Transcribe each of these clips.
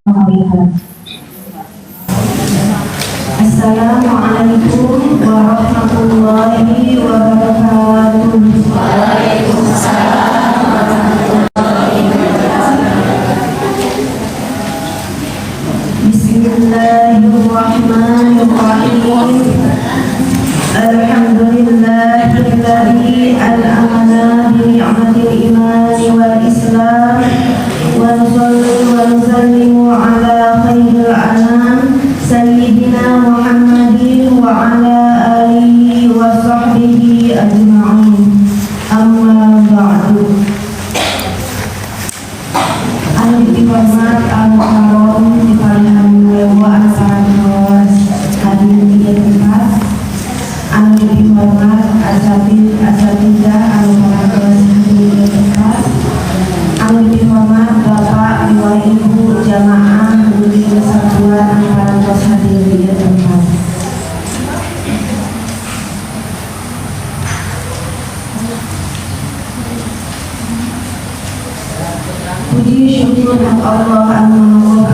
Assalamualaikum warahmatullahi wabarakatuh. Waalaikumsalam. Bismillahirrahmanirrahim. Alhamdulillahilladzi an'amana bi ni'matil imani wal islam wa nusalli wa nusallimu ala khairil anam sayyidina Muhammadin wa ala alihi wa sahbihi ajma'in. Amma ba'du. Anu dihormat al-mukarram di palihan wa asaros hadirin di tempat. Anu dihormat asatidah anu parantos hadirin di tempat. Anu dihormat Bapak Ibu Ibu jamaah Budi Persatuan anu parantos hadirin di tempat. Puji syukur Allah anu maha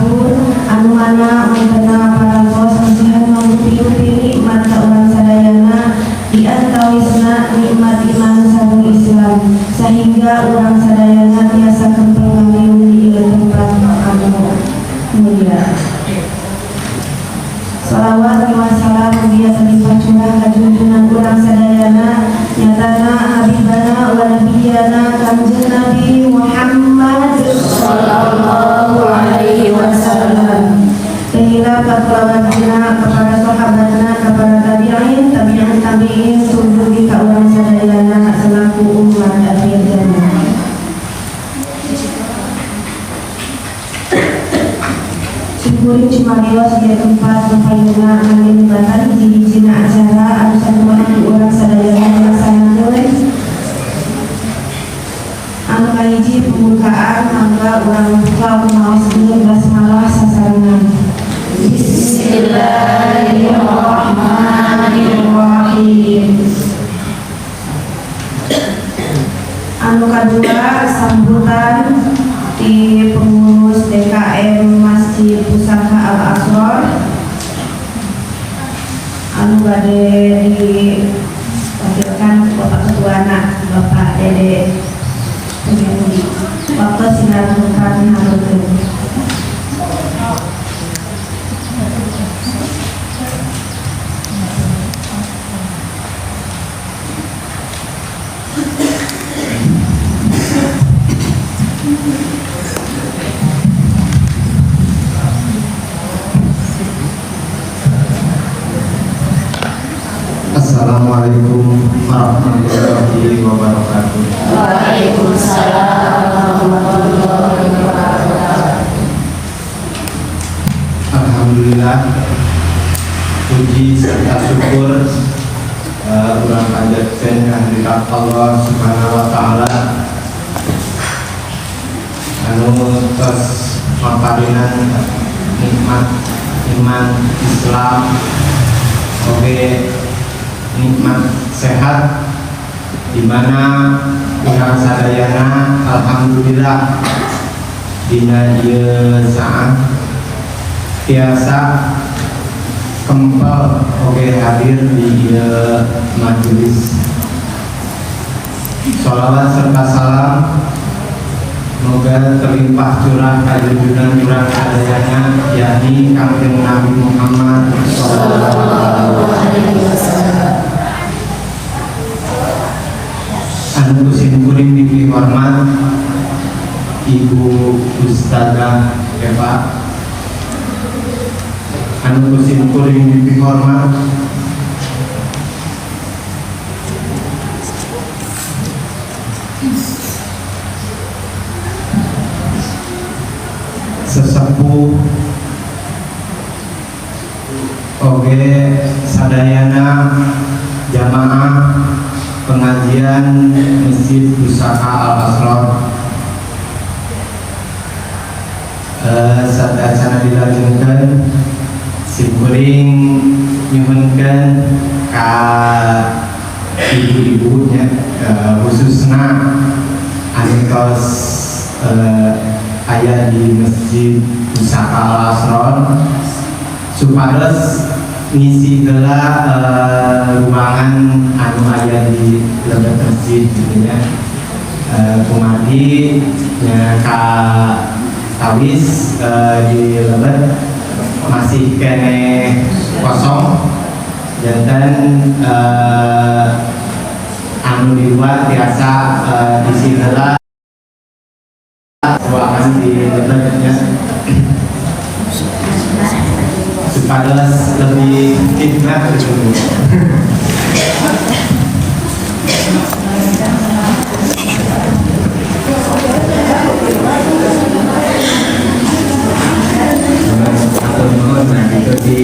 anu mana mangkana parantos nasihat manguping nikmat ka urang sadayana di antawisna nikmat iman sareng Islam sehingga urang sadayana tiasa kempeng ngaliung di tempat anu mulia. Salawat wa salam biasa dipacurah ka junjungan urang sadayana nyatana habibana wa nabiyana kanjeng Nabi Muhammad sallallahu alaihi wasallam. Kehilaf kekeluargana kepada sahabatna kepada tabi'in tabi'in sunduri ka urang sadayana selaku umat akhir zaman. Syukurin cumarios dia tempat payuna angin batan hiji-hijina acara anu saduaan urang sadayana dilaksanakeun. Anu kahiji pembukaan mangga urang buka maos deueun basmalah sasarengan. Bismillahirrahmanirrahim. Anu kadua sambutan di pengurus DKM Masjid Pusaka Al-Asrar anu bade diwakilkan Bapak Ketuana Bapak Dede Pemudi. Bapak silakan haturkeun. Assalamualaikum warahmatullahi wabarakatuh. Waalaikumsalam warahmatullahi wabarakatuh. Alhamdulillah, puji serta syukur urang panjatkeun kehadirat Allah Subhanahu wa taala anu tos maparinan nikmat iman Islam oge nikmat sehat di mana urang sadayana alhamdulillah dina ieu saat tiasa kempel oge hadir di ieu majelis. Sholawat serta salam moga terlimpah curah ka junjungan urang sadayana yakni Kanjeng Nabi Muhammad sallallahu alaihi wasallam. Anu kusim kuring diberi hormat Ibu Ustazah Eva, anu kusim kuring diberi hormat sesepuh oge sadayana jamaah pengajian Masjid Pusaka Al-Asrar. Sadayana dilanjutkan simkuring nyuhunkeun ka ibu-ibunya khususna anu tos aya di Masjid Pusaka Al-Asron supados ngisi heula ruangan anu aya di lebet masjid gitu ya. Kumadi ka tawis di lebet masih kene kosong dan anu di luar biasa diisi heula ruangan di lebetnya supados lebih khidmat gitu. Atau mohon nah itu di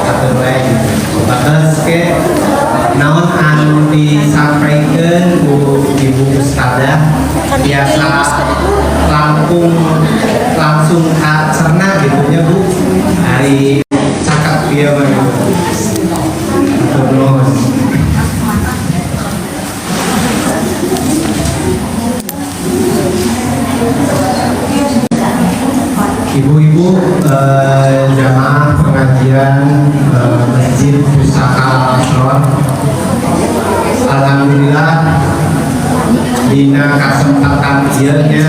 atur lain batas ke naon anu disampaikan ku Ibu Ustadzah biasa langsung cerna gitu ya Bu hari cakap dia baru atur nuhun. Ibu-ibu jamaah pengajian Masjid Pusaka Al-Asron, alhamdulillah dina kesempatan ieu-nya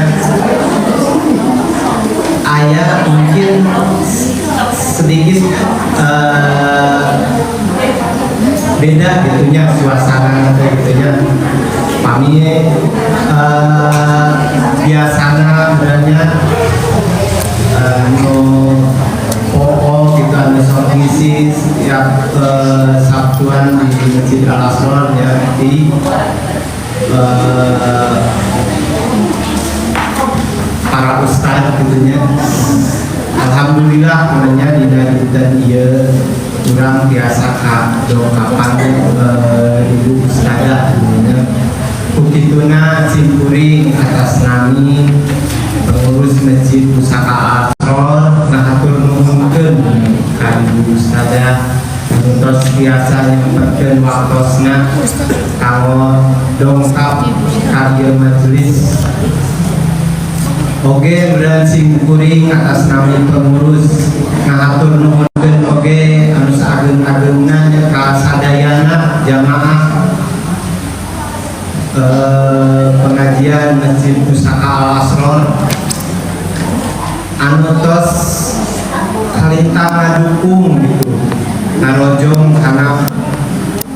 aya mungkin sedikit beda gitunya suasana gitunya pami biasana beranya kita ada ngisi setiap Sabtuan di Masjid Al-Asron ya di para ustadz gitunya. Alhamdulillah namanya dan iya kurang biasa kak doakan Ibu Ustadzah gitunya. Begituna simpuring atas nami pengurus Masjid Pusaka Al-Asron ngatur nuhunkeun ka Ibu Ustadzah terus biasa nyemperkeun waktosna kanggo dongkap ka ieu majelis. Oge beran simkuring atas nami pengurus ngatur nuhunkeun oge anu saageng-ageungna ka sadayana jamaah pengajian Masjid Pusaka Al-Asron anu tos kalintang ngadukung gitu narojong karena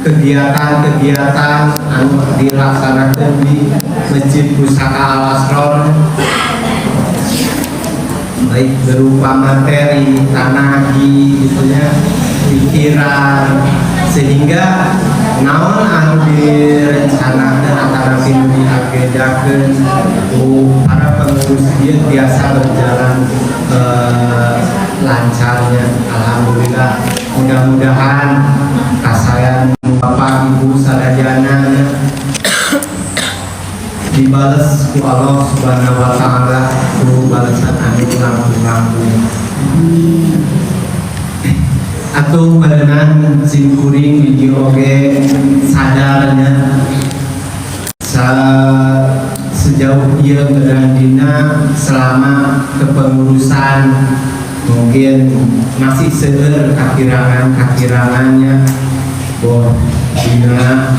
kegiatan-kegiatan anu dilaksanakan di Masjid Pusaka Al-Asron baik berupa materi, tanahi gitunya, pikiran sehingga naon anu direncanakan antara pinu diagendakeun para pengurus dia biasa berjalan lancarnya. Alhamdulillah, mudah-mudahan kasayan Bapak Ibu sadayana dibales ku Allah Subhanahu wa taala ku balasan anu langkung-langkung. Atuh barengan simkuring video oge sadarnya sejauh ieu berandina selama kepengurusan mungkin masih seueur kakirangannya boh dina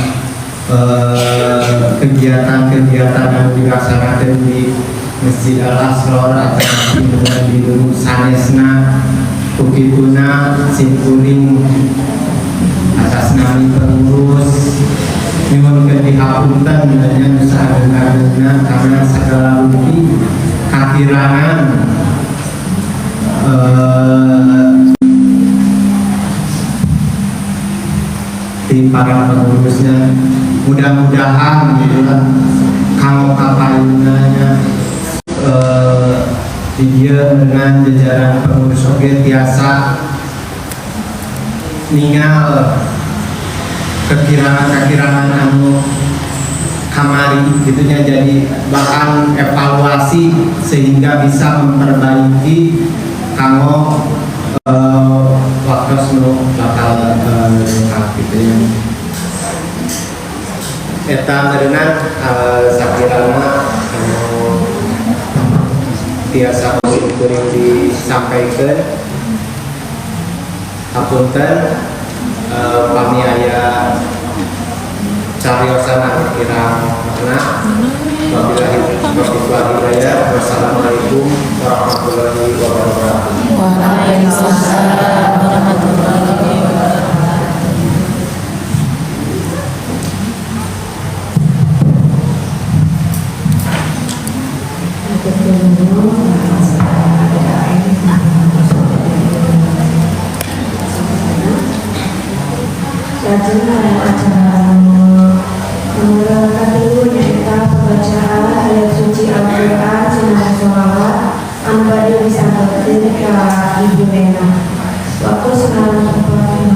kegiatan-kegiatan yang dilaksanakan di Masjid Al-Asron atau di Lurus Sanesna Bukituna simkuring atas nama pengurus nyuwun dihapunten dan saageng-ageungna karena segala bukti kakirangan tim para pengurusnya. Mudah-mudahan gitu kan kanggo kapayunanya dia dengan jajaran pengurus oge tiasa ningal kekirangan anu kamari gitunya, jadi bahan evaluasi sehingga bisa memperbaiki kanggo waktu nu bakal lengkap gitu ya. Eta berenang sakirana tiasa kuring disampaikan hapunten pami aya cariosan kirang makna. Wabillahi taufiq wal hidayah. Wassalamualaikum warahmatullahi wabarakatuh. Waalaikumsalam warahmatullahi wabarakatuh. Lajeng acara mengulangan dulu nyata pembacaan ayat suci Al-Quran senang sholawat anu badhe disampaikan ka Ibu Mena. Waktu sekarang tempat yang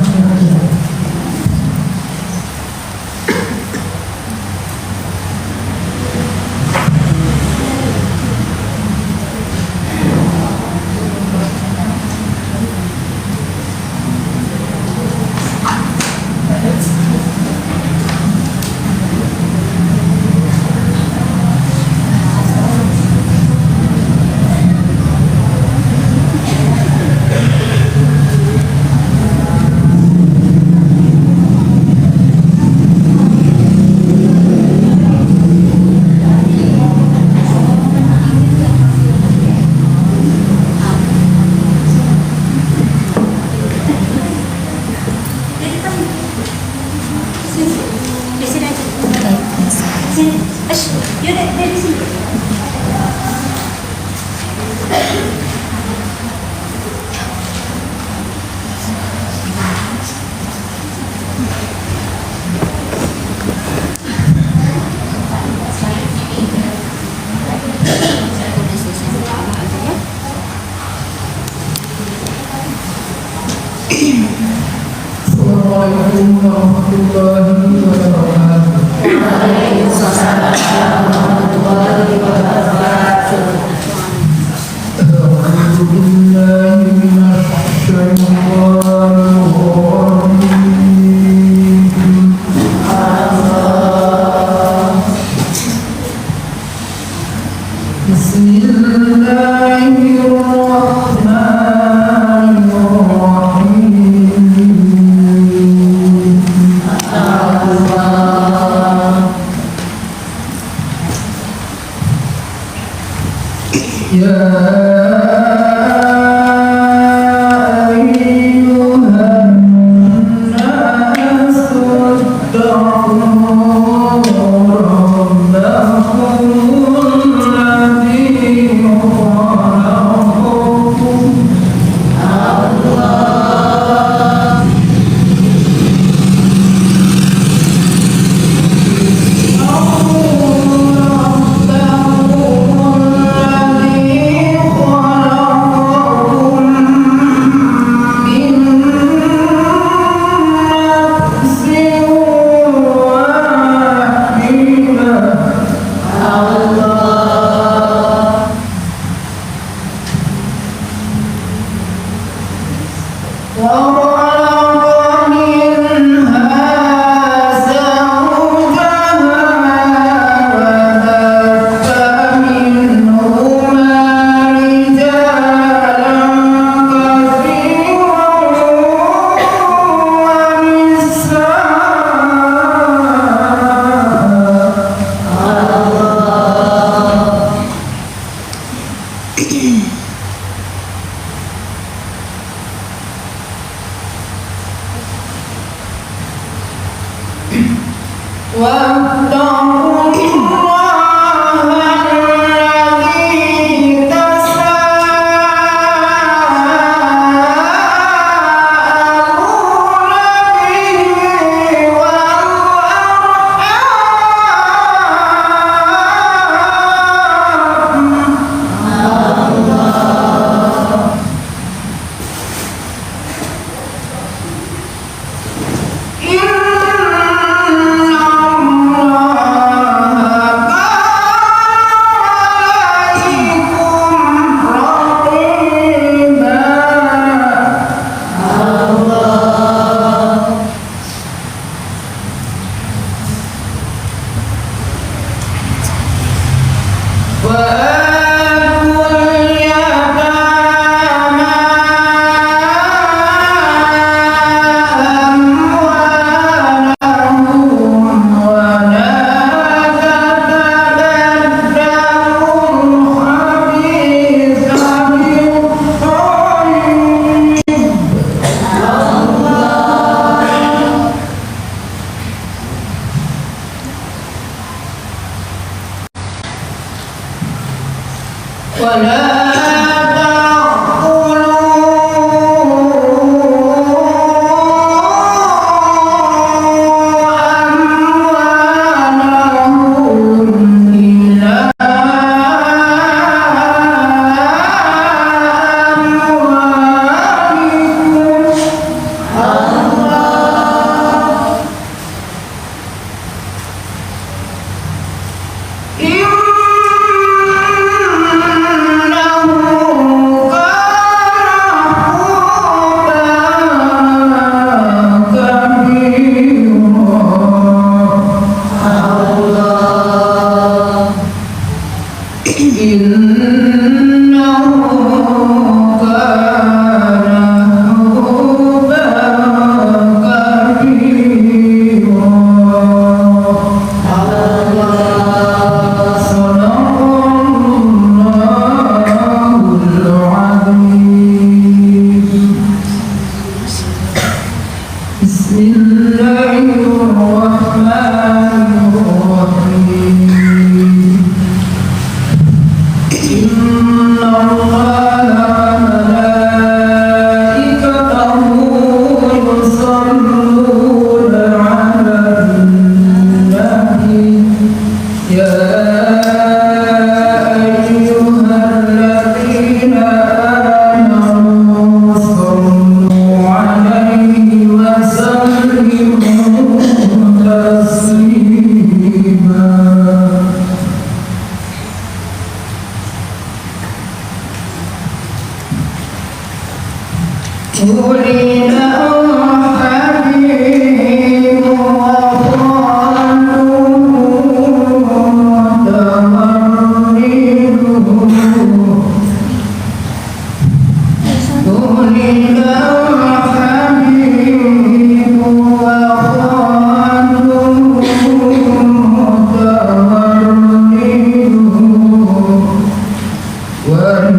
Assalamualaikum warahmatullahi wabarakatuh. Waalaikumsalam warahmatullahi wabarakatuh. A'udzu billahi minasy syaithanir rajim.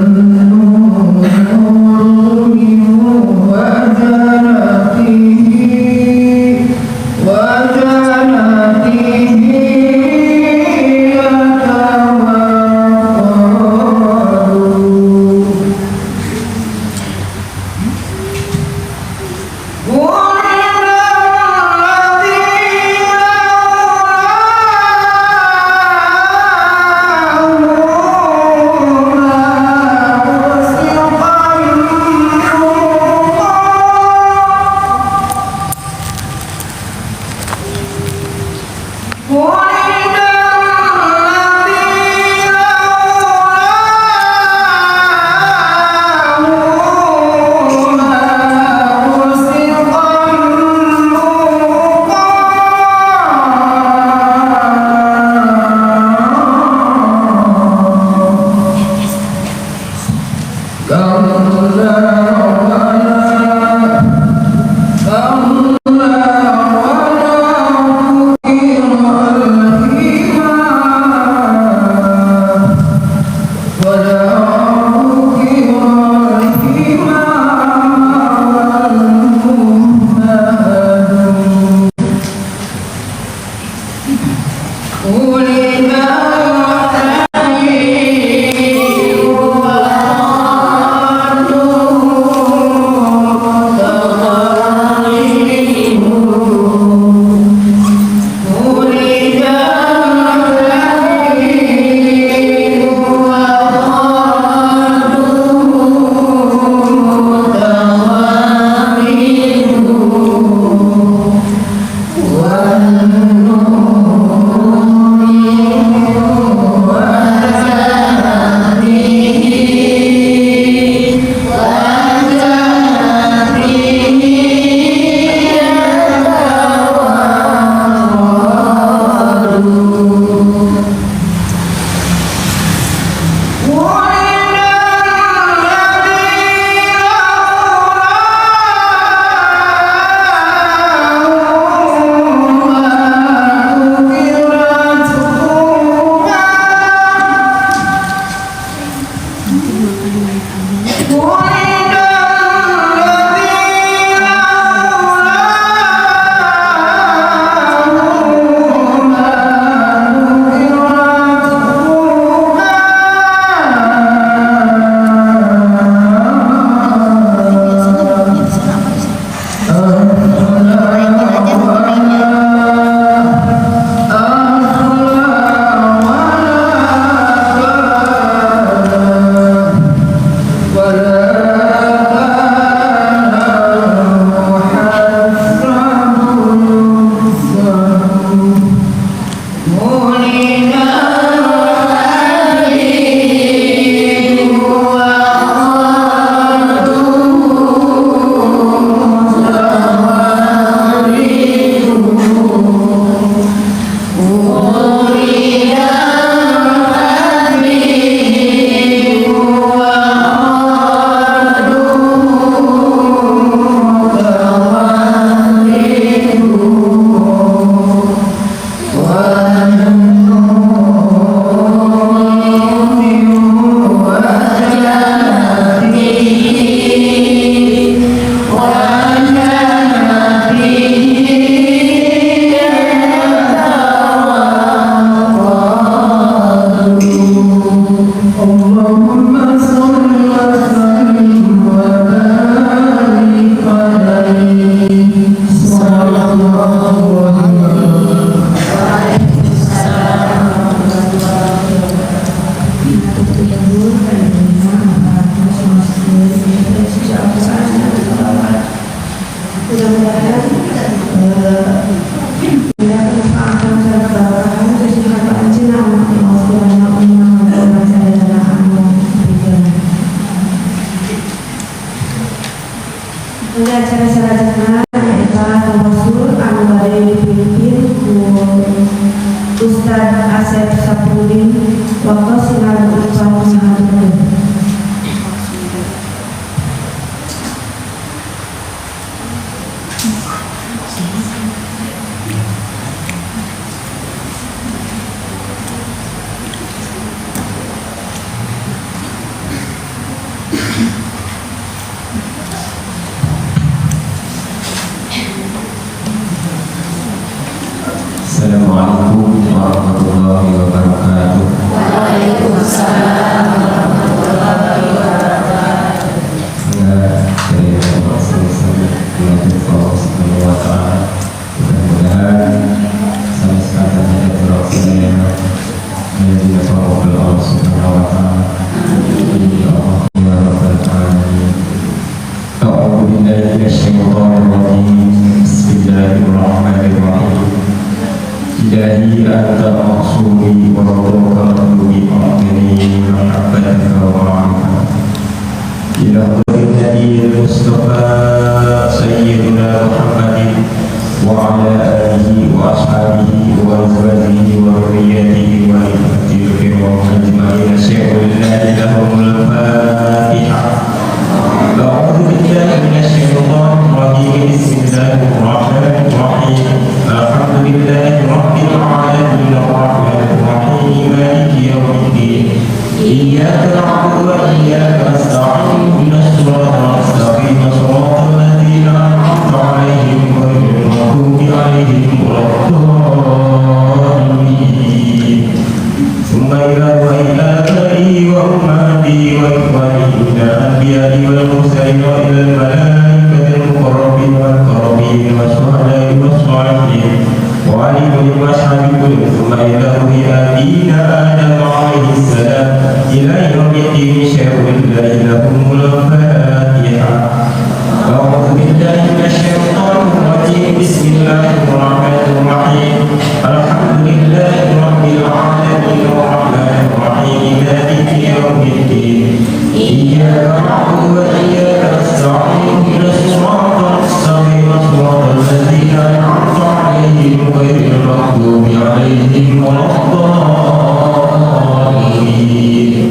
والنور من وجهه Amin. Waktu silakan ucap syahadat. Assalamualaikum warahmatullahi wabarakatuh. Waalaikumsalam warahmatullahi wabarakatuh. Dari Allah Subhanahu wa ta'ala, mudah-mudahan sampai sekarang ada berhasilnya menjadi Allah Subhanahu wa ta'ala. Ya Allah ya Rabbal alamin. A'udzu billahi minasyaitonir rajim. Bismillahirrahmanirrahim. Ilahi anta maksumi wa rawdaka qulubi mu'minin mahabbataka wa ma'rifah. Ila Nabi Mustafa Sayyidina Muhammadin wa ala alihi wa ashabihi wa azwajihi wa dhurriyyatihi wa al-fatil kiram ajma'in. Syai'ulillahi lahumul Fatihah. A'udzu billahi minasyaitonir rajim. Bismillahirrahmanirrahim. Alhamdulillahi rabbil alamin arrahmanir rahim maliki yaumiddin. Iyyaka na'budu wa iyyaka nasta'in. Ihdinas siratal mustaqim. Shiratal ladzina an'amta 'alaihim ghairil maghdubi 'alaihim waladdallin. Tsumma ila abai wa ummati wa ikhwani ila anbiya'i wal mursalin wa ila al-malaikati al-muqarrabin wal qarabin wa syuhada'i was shalihin wa alihi wa sahbihi. Tsumma ila abina Adam alaihi salam ila yaumiddin. Syai'ulillahi lahumul Fatihah. A'udzu billahi minasyaitonir rajim. Bismillahirrahmanirrahim. Alhamdulillahi rabbil alamin arrahmanir rahim maliki yaumiddin. Iyyaka na'budu wa iyyaka nasta'in. Ihdinas siratal mustaqim. Shiratal ladzina an'amta 'alaihim ghairil maghdubi 'alaihim waladdallin.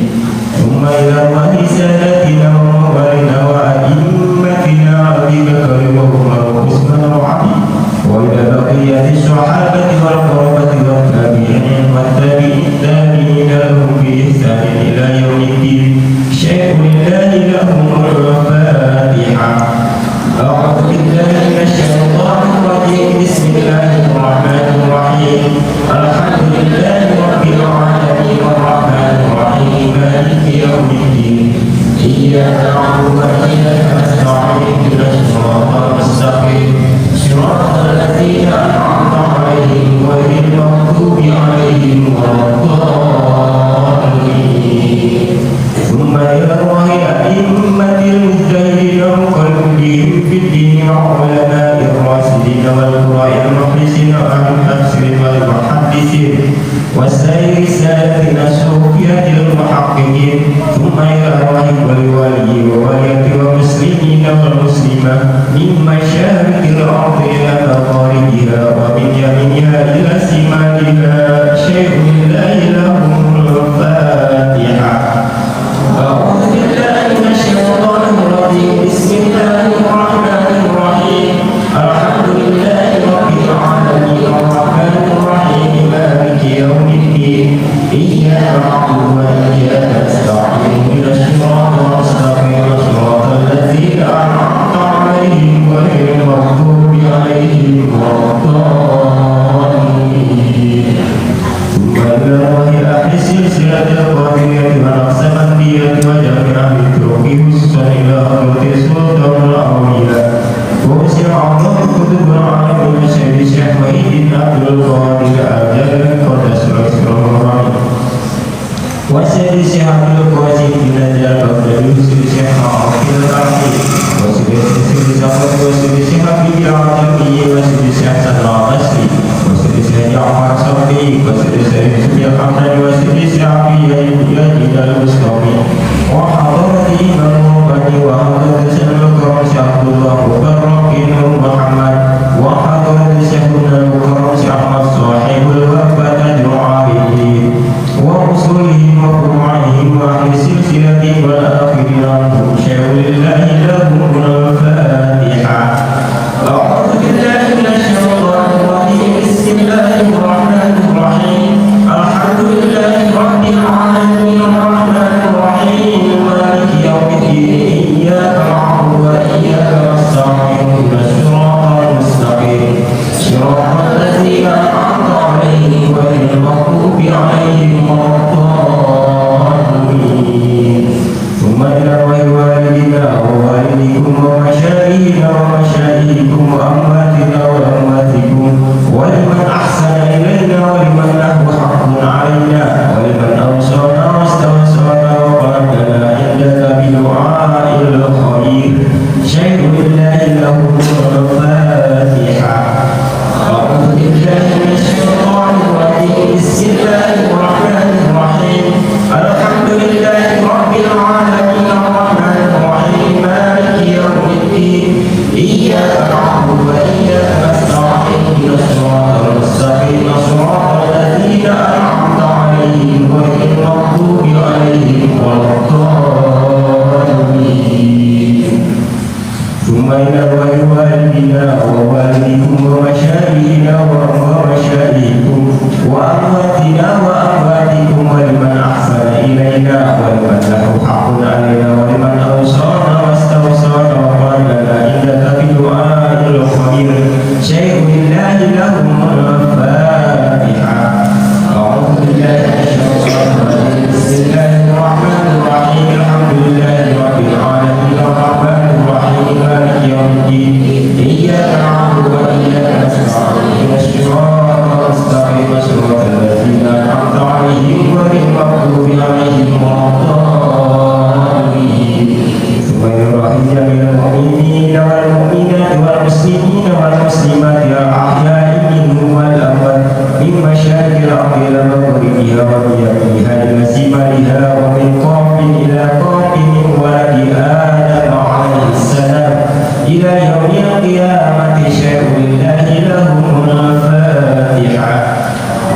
Tsumma ila risalatina wa rabbina wa a'immatina Abi Bakr wa Umar wa Uthman wa Ali wa ila baqiyati sahabati wal qurabati wat tabi'in wat tabi'in lahum bi ihsan ila yaumiddin. Syai'ulillahi lahumul Fatihah. A'udzu billahi minasyaitonir rajim. Bismillahirrahmanirrahim. Alhamdulillahi rabbil alamin arrahmanir rahim maliki yaumiddin. Iyyaka na'budu wa iyyaka nasta'in. Ihdinas siratal mustaqim. Shiratal ladzina an'amta 'alaihim ghairil maghdubi 'alaihim waladdallin. Tsumma ila a'immatil mujtahidin wa qalbihim fid din wa ulama'ir rasidin wal qura'il mukhlisin wa al-tafsir wal muhaddisin wasayri salatina sufiyatil muhaqqiqin. Tsumma ila wali wali wa waliyati wa muslimin wal muslimat min masyariqil ardi ila magharibiha wa min yaminiha ila shimaliha. Syai'ulillahi lahumul Fatihah. A'udzu billahi minasyaitonir rajim. Bismillahirrahmanirrahim. Alhamdulillahi rabbil alamin arrahmanir rahim maliki yaumiddin. Iyyaka na'budu wa iyyaka nasta'in. Ihdinas siratal mustaqim. Shiratal ladzina an'amta 'alaihim ghairil maghdubi 'alaihim waladdallin. Tsumma ila ahli silsilatil qadiriyyati wal aqsamandiyyati wa jami'ahli turuqi hususan ila hadrati sultanul awliya wa wasi'allahu kutubul alamin sayyidi Syekh Muhyiddin Abdul Qadir al-Jilani qaddasallahu sirrahu wa sayyidi Syekh Abdul Qasim bin Najjar Baghdadi sayyidi Syekh Muhammad al-Qarni wa sayyidi Zafar wa sayyidi Syekh Habib al-Adami wa sayyidi Syekh Sadra Basri wa sayyidi Syekh Ja'far Sabri wa sayyidi Syekh Hamdan wa sayyidi Syekh Abiyah al-Mustawi wa hadrati Imam Rabbani wa hadrati Syekh al-Mukarram Syekh Abdullah Mubarak bin Muhammad wa hadrati Syekh al-Mukarram Syekh Ahmad Sahibul Wafat al-Arifin wa وأصولهم وفروعهم وأهل السلسلة والآخرين عنهم شيء لله لهم الفاتحة. أعوذ بالله من الشيطان الرجيم. بسم الله الرحمن الرحيم. الحمد لله رب العالمين الرحمن الرحيم مالك يوم الدين. إياك نعبد وإياك نستعين اهدنا الصراط المستقيم صراط الذين أنعمت عليهم غير المغضوب عليهم ولا الضالين. ثم إلى والدنا ووالديكم ومشايخنا ومشايخكم وأمواتنا وأمواتكم ولمن أحسن إلينا ولمن له حق علينا ولمن أوصانا واستوصانا وقال لنا عندك بدعاء الخير شيء لله له الفاتحة. أعوذ بالله من الشيطان الرجيم. بسم الله الرحمن الرحيم. الحمد لله رب العالمين الرحمن الرحيم مالك يوم الدين. إياك نعبد وإياك نستعين اهدنا الصراط المستقيم صراط الذين أنعمت عليهم غير المغضوب عليهم ولا الضالين. ثم إلى والدنا ووالدكم ومشايخنا ومشايخكم وأمواتنا وأمواتكم ولمن أحسن إلينا ولمن له حق علينا ولمن أوصانا واستوصانا وقال لنا إنك بدعاء الخير شيء لله لهم الفاتحة. أعوذ بالله من الشيطان الرجيم. بسم الله الرحمن الرحيم. الحمد لله رب العالمين الرحمن الرحيم مالك يوم الدين. إياك نعبد وإياك نستعين اهدنا الصراط المستقيم صراط الذين أنعمت عليهم غير المغضوب عليهم ولا الضالين. ثم يرحم جميع المؤمنين والمؤمنات والمسلمين والمسلمات الأحياء منهم والأموات من مشارق الأرض إلى مغربها وميامنها إلى شمالها ومن قاف إلى قاف من ولد آدم عليه السلام إلى يوم القيامة شيء لله لهم الفاتحة.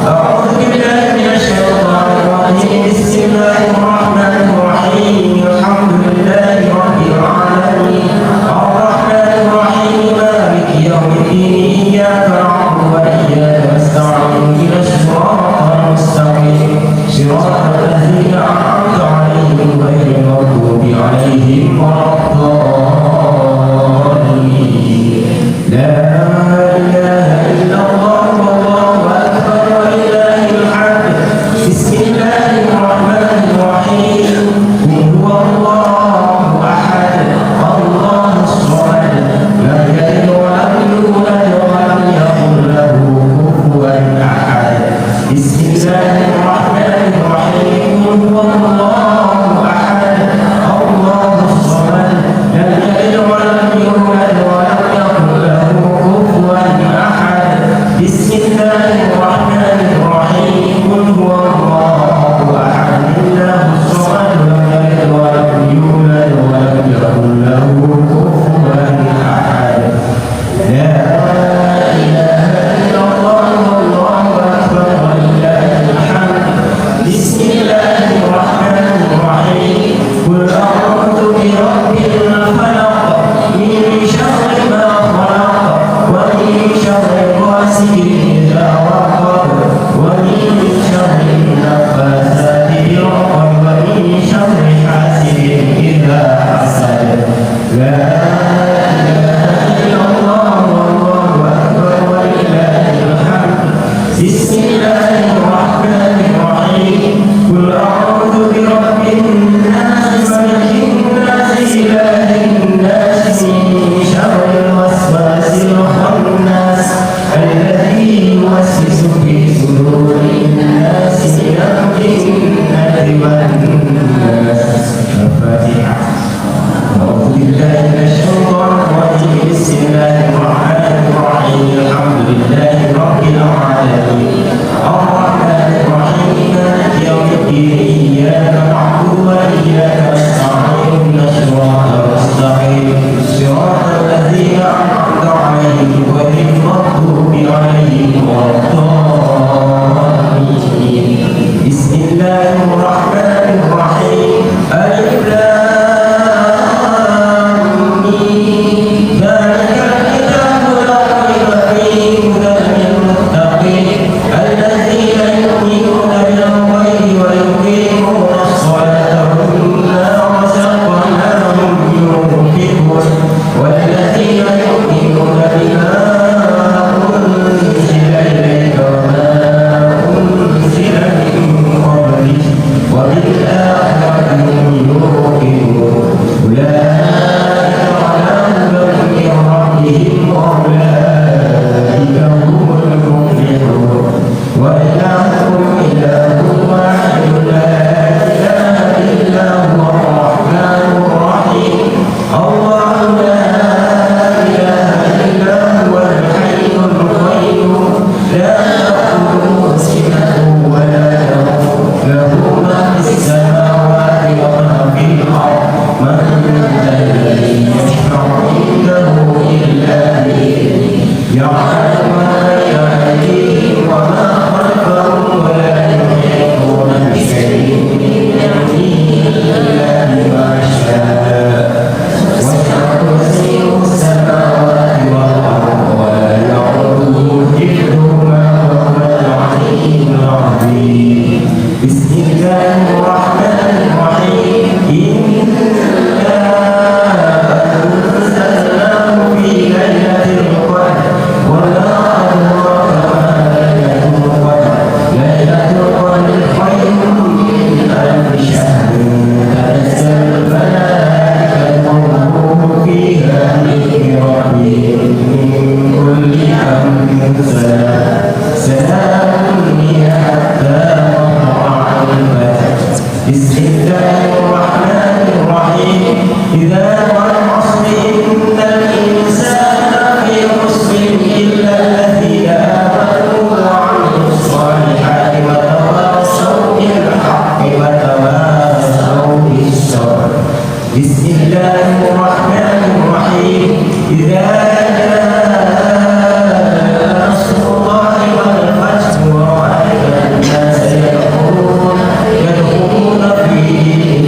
أعوذ بالله من الشيطان الرجيم. بسم الله الرحمن الرحيم. الحمد لله رب العالمين الرحمن الرحيم مالك يوم الدين. إياك نعبد وإياك نستعين اهدنا الصراط المستقيم صراط الذين أنعمت عليهم غير المغضوب عليهم ولا الضالين. لا إله إلا الله والله أكبر ولله الحمد. بسم الله الرحمن الرحيم. قل هو الله أحد الله الصمد لم يلد ولم يولد ولم يكن له كفوا أحد. بسم الله الرحمن الرحيم. قل هو الله أحد الله الصمد لم يلد ولم يولد ولم يكن له كفوا أحد. بسم الله الرحمن الرحيم. قل هو الله أحد الله الصمد لم يلد ولم يولد ولم يكن له كفوا أحد. لا إله إلا الله والله أكبر ولله الحمد. بسم الله الرحمن الرحيم. قل أعوذ برب الفلق من شر ما خلق ومن شر غاسق إذا وقب ومن شر النفاثات في العقد ومن شر حاسد إذا حسد. لا إله إلا الله والله أكبر ولله الحمد. بسم الله الرحمن الرحيم. قل أعوذ برب الناس ملك الناس إله الناس من شر الوسواس الخناس الذي يوسوس في صدور الناس من الجنة والناس. الفاتحة. أعوذ بالله من الشيطان الرجيم. بسم الله الرحمن الرحيم. الحمد لله رب العالمين الرحمن الرحيم مالك يوم الدين. إياك نعبد وإياك نستعين اهدنا الصراط المستقيم صراط الذين أنعمت عليهم غير المغضوب عليهم ولا الضالين. بسم الله في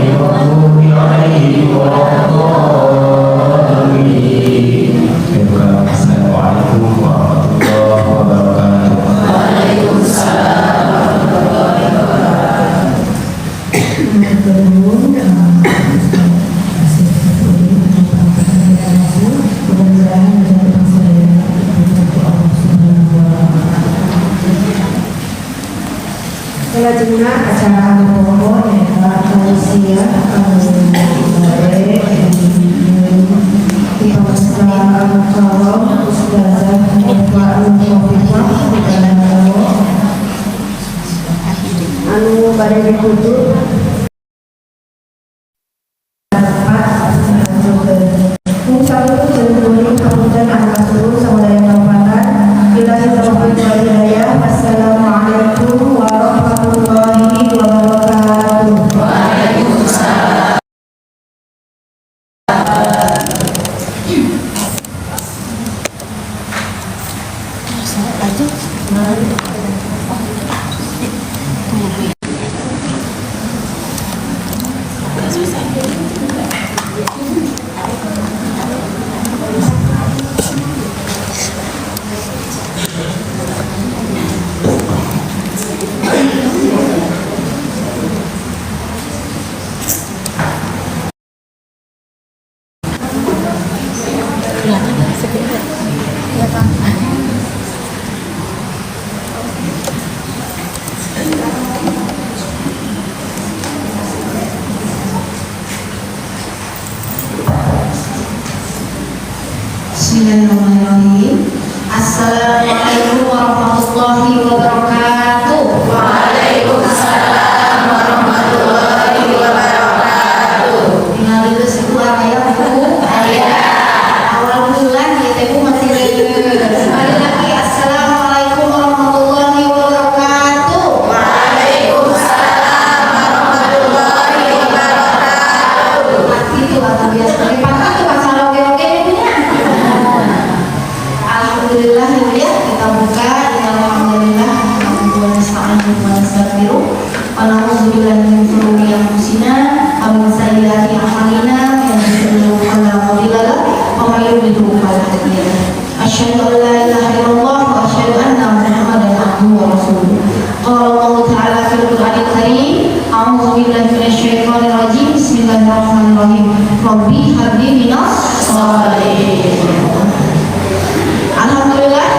المغضوب عليهم ولا الضالين. السلام عليكم ورحمة الله وبركاته. Selanjutnya acara pokok adalah tausiah anu pada ditutup Assalamualaikum warahmatullahi wabarakatuh. Bismillahirrahmanirrahim. Assalamualaikum warahmatullahi wabarakatuh. Waalaikumsalam warahmatullahi wabarakatuh. Tinggal itu sebuah ayat Bu. Awal bulan ya Teh Bu masih sekali lagi Assalamualaikum warahmatullahi wabarakatuh. Waalaikumsalam warahmatullahi wabarakatuh. Pasti itu kata biasa. Pasti itu pasal oke-oke punya. Alhamdulillah ya kita buka dengan alhamdulillah wa na'udzubillahi min shururi anfusina wa min sayyiati a'malina man yahdihillahu fala mudilla lahu wa man yudlil fala hadiya lahu. Asyhadu an la ilaha illallah wa asyhadu anna Muhammadan abduhu wa rasuluh. Qala Allah ta'ala fil Qur'anil Karim, a'udzu billahi minasy syaithanir rajim. Bismillahirrahmanirrahim. Rabbi habli minas shalihin. Alhamdulillah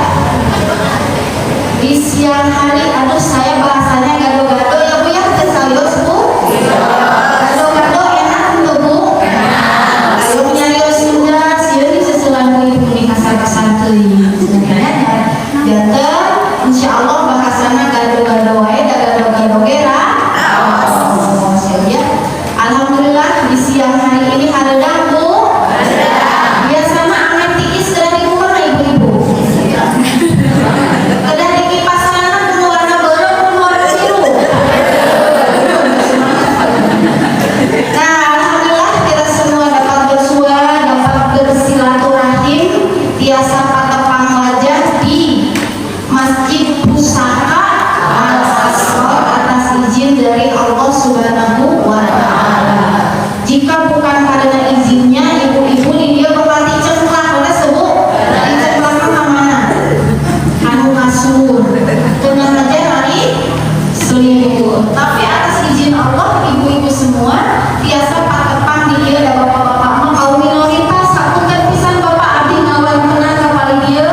di siang hari, aduh saya bahasanya gado-gado ya Bu ya, serius Bu? Gado-gado enak tuh Bu? Ayo nyarios Sunda, sieun sesulan ibu di kasar-kasar teuing. Janten insyaallah bahasana gado-gado wae, da gado-gado ge ra. Alhamdulillah di siang hari ini hareudang Bu. Biasa mah anget tiis dari rumah ibu-ibu. Kedah di kipas lanang nu warna beureuh nu warna biru. Nah, alhamdulillah kita semua dapat bersua, dapat bersilaturahim, tiasa patepang wajah di Masjid Pusaka Al-Asghar atas izin dari Allah Subhanahu wa taala. Jika bukan karena izinnya, ibu-ibu di dia bakal dicengklak oleh sebut dicengklak mana? Anu kasur dengan saja hari selimut. Tapi atas izin Allah, ibu-ibu semua biasa patepang di dia ada bapak-bapak mah kaum minoritas satukan pisan bapak abdi ngawan menang kepala dia.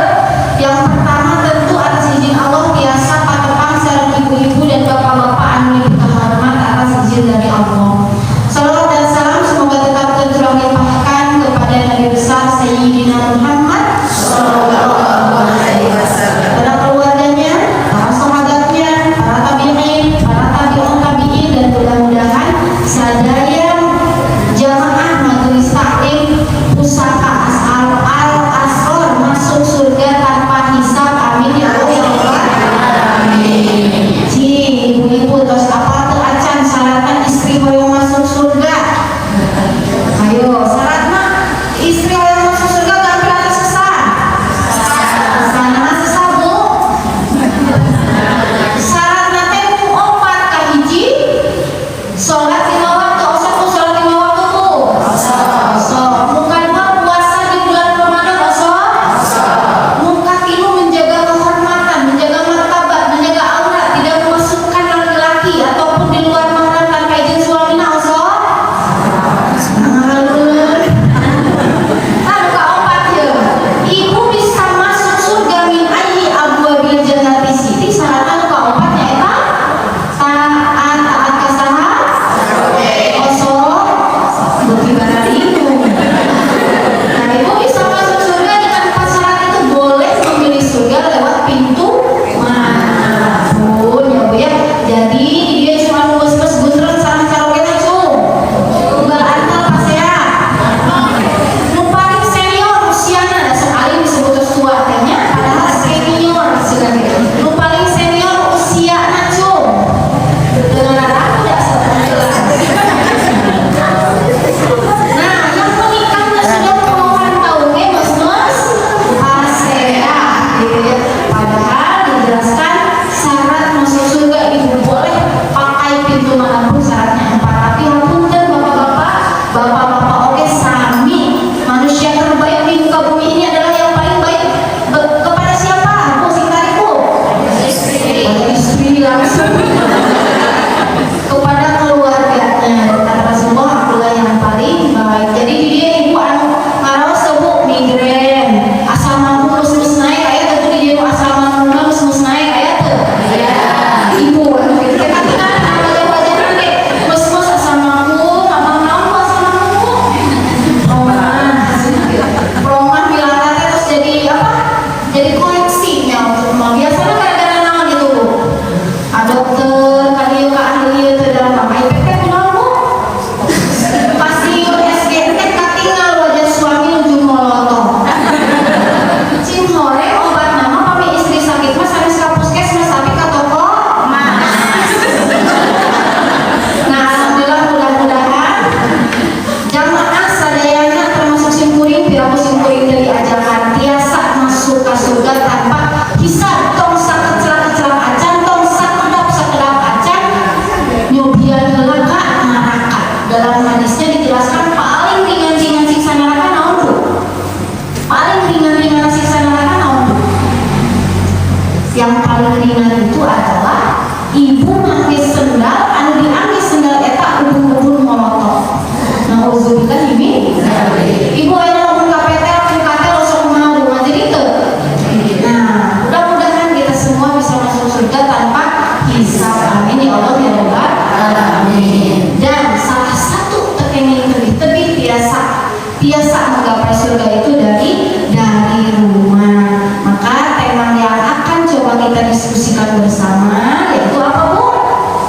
Yang pertama tentu atas izin Allah biasa patepang sareng ibu-ibu dan bapak-bapak anu dihormat atas izin dari Allah. Salawat dan salam semoga tetap terlimpahkan kepada Nabi besar Sayyidina Muhammad sallallahu alaihi wasallam, pada keluarganya, para sahabatnya, para tabi'in, para tabi'un tabi'in, dan mudah-mudahan sadaya jamaah majelis taklim Pusaka Al-Asghar masuk surga tanpa hisab. Amin ya Allah. Amin. Ci ibu-ibu tos apa teu acan syaratan istri hoyong masuk surga. Ayo syaratna istri hoyong masuk surga gampil atau susah? Sana susah Bu. Syaratna teh 4 kahiji salat 5 waktu. dalam hadisnya dijelaskan paling ringan-ringan siksa neraka naon Bu? Paling ringan-ringan siksa neraka naon Bu? Yang paling ringan itu adalah ibu ngangge sendal anu diangge sendal eta ubun-ubun molotov. Nauzubillah ini. Ibu aya lamun kapetel ku katel sok mau jadi teu. Nah, mudah-mudahan kita semua bisa masuk surga tanpa hisab. Amin ya Allah ya Rabbal alamin. Dan salah satu teknik lebih biasa menggapai surga itu dari rumah. Maka tema yang akan coba kita diskusikan bersama yaitu apa Bu?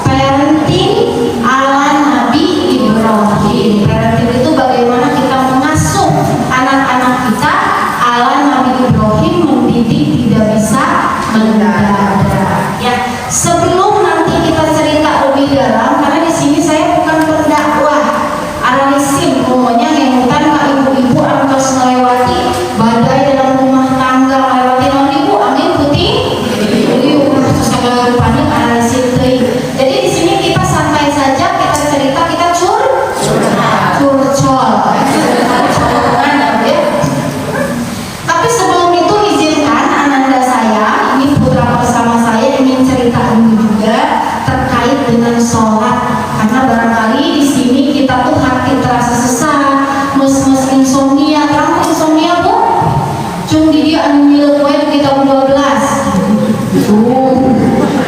Parenting ala Nabi Ibrahim. Parenting itu bagaimana kita mengasuh anak-anak kita ala Nabi Ibrahim, mendidik tidak bisa mendadak. Ya, sebelum nanti kita cerita lebih dalam, karena di sini saya bukan pendakwah, analisin pokoknya ngemutan ke ibu-ibu antos melewati badai dalam rumah tangga, melewati non ibu angin putih, jadi terus segala depannya analisin teuing. Jadi di sini kita santai saja, kita cerita, kita curcol. Tapi sebelum itu izinkan ananda saya, ini putra bersama saya ingin cerita dulu juga terkait dengan sholat, karena barangkali di sini kita tuh hati terasa sesak, mus insomnia, kamu insomnia Bu? Cung di dia anu mileuk we kita 12.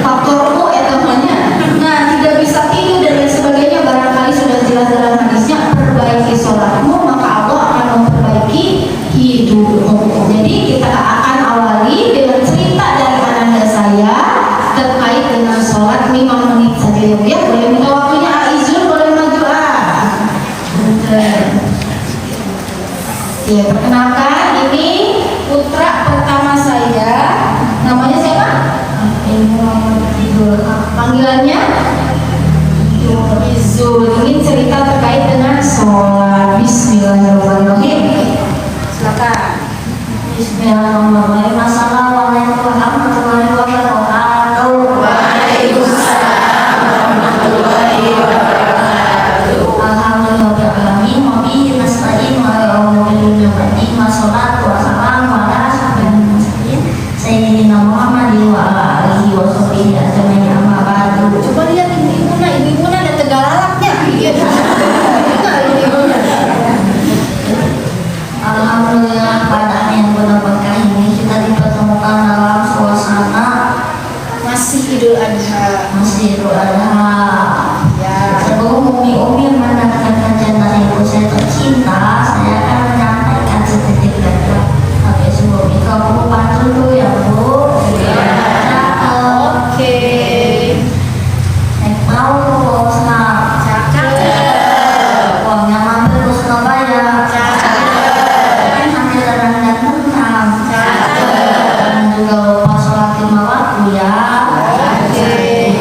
Faktor U namanya. Nah, tidak bisa tidur dan lain sebagainya, barangkali sudah jelas dalam hadisnya, perbaiki sholatmu maka Allah akan memperbaiki hidupmu. Jadi kita akan awali dengan cerita dari ananda saya terkait dengan sholat 5 menit saja ya. Boleh minta waktunya Aizul, boleh maju Ya, perkenalkan ini putra pertama saya, namanya siapa? Panggilannya Izul. Ingin cerita terkait dengan sholat. Bismillahirrahmanirrahim. Silakan. Bismillahirrahmanirrahim. Assalamualaikum warahmatullahi wabarakatuh. Waalaikumsalam warahmatullahi wabarakatuh. Alhamdulillahirrahmanirrahim. Wabihi nasta'in wa ala umuri dunia wassalatu wassalamu ala asyrofil mursalin sayyidina Muhammadin wa ala alihi wa sahbihi ajmain amma ba'du. Coba lihat ibu-ibu ada tegalalaknya. Alhamdulillah, pada yang berkah ini kita dipertemukan dalam suasana masih Idul Adha. Ya, sebelum umi mendatangkan kajian dari ibu saya tercinta, saya akan menyampaikan sedikit background. Tapi sebelum itu aku bantu dulu ya Bu. Oke. Mau Bosna. Cakep. Uangnya mampir ke Surabaya. Cakep. Nanti tenang dan tenang. Cakep. Dan juga lupa sholat 5 waktu ya. Oke.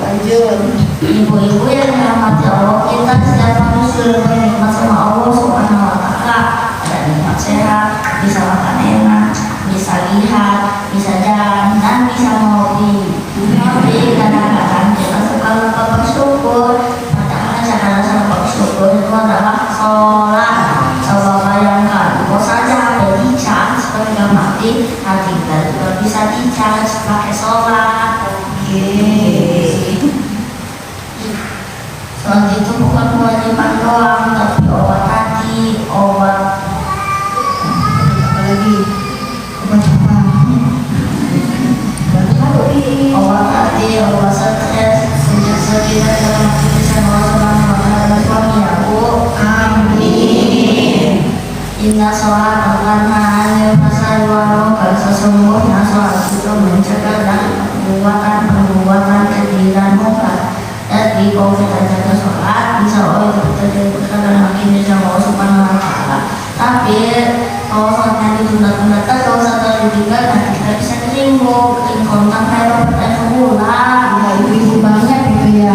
Lanjut. Ibu-ibu yang dirahmati Allah, kita setiap manusia bernikmat sama Allah Subhanahu wa Ta'ala. Ada nikmat sehat, bisa makan enak, bisa lihat, bisa jalan, dan bisa ngopi. Tapi kadang-kadang kita suka lupa bersyukur. Padahal cara bersyukur itu adalah sholat. Coba bayangkan, kalau saja HP di-charge seperti mati, hati kita juga bisa di-charge pakai sholat. Sholat itu bukan kewajiban doang, tapi obat hati, obat apa lagi? Obat apa? Obat hati, obat stres, sejak sekitar dalam bisa melaksanakan suami ya Bu. Amin. Inna sholat al-Qur'an pasal 2 sesungguhnya sholat itu mencegah dari perbuatan keji dan munkar. Jadi kalau kita jaga sholat, insya Allah itu terjadi perkara makin bisa Allah Subhanahu wa Ta'ala. Tapi kalau sholatnya ditunda-tunda terus atau ditinggalkan, kita bisa keringgung, bikin kontak kayak sebulan. Ya, ibu-ibu banyak gitu ya.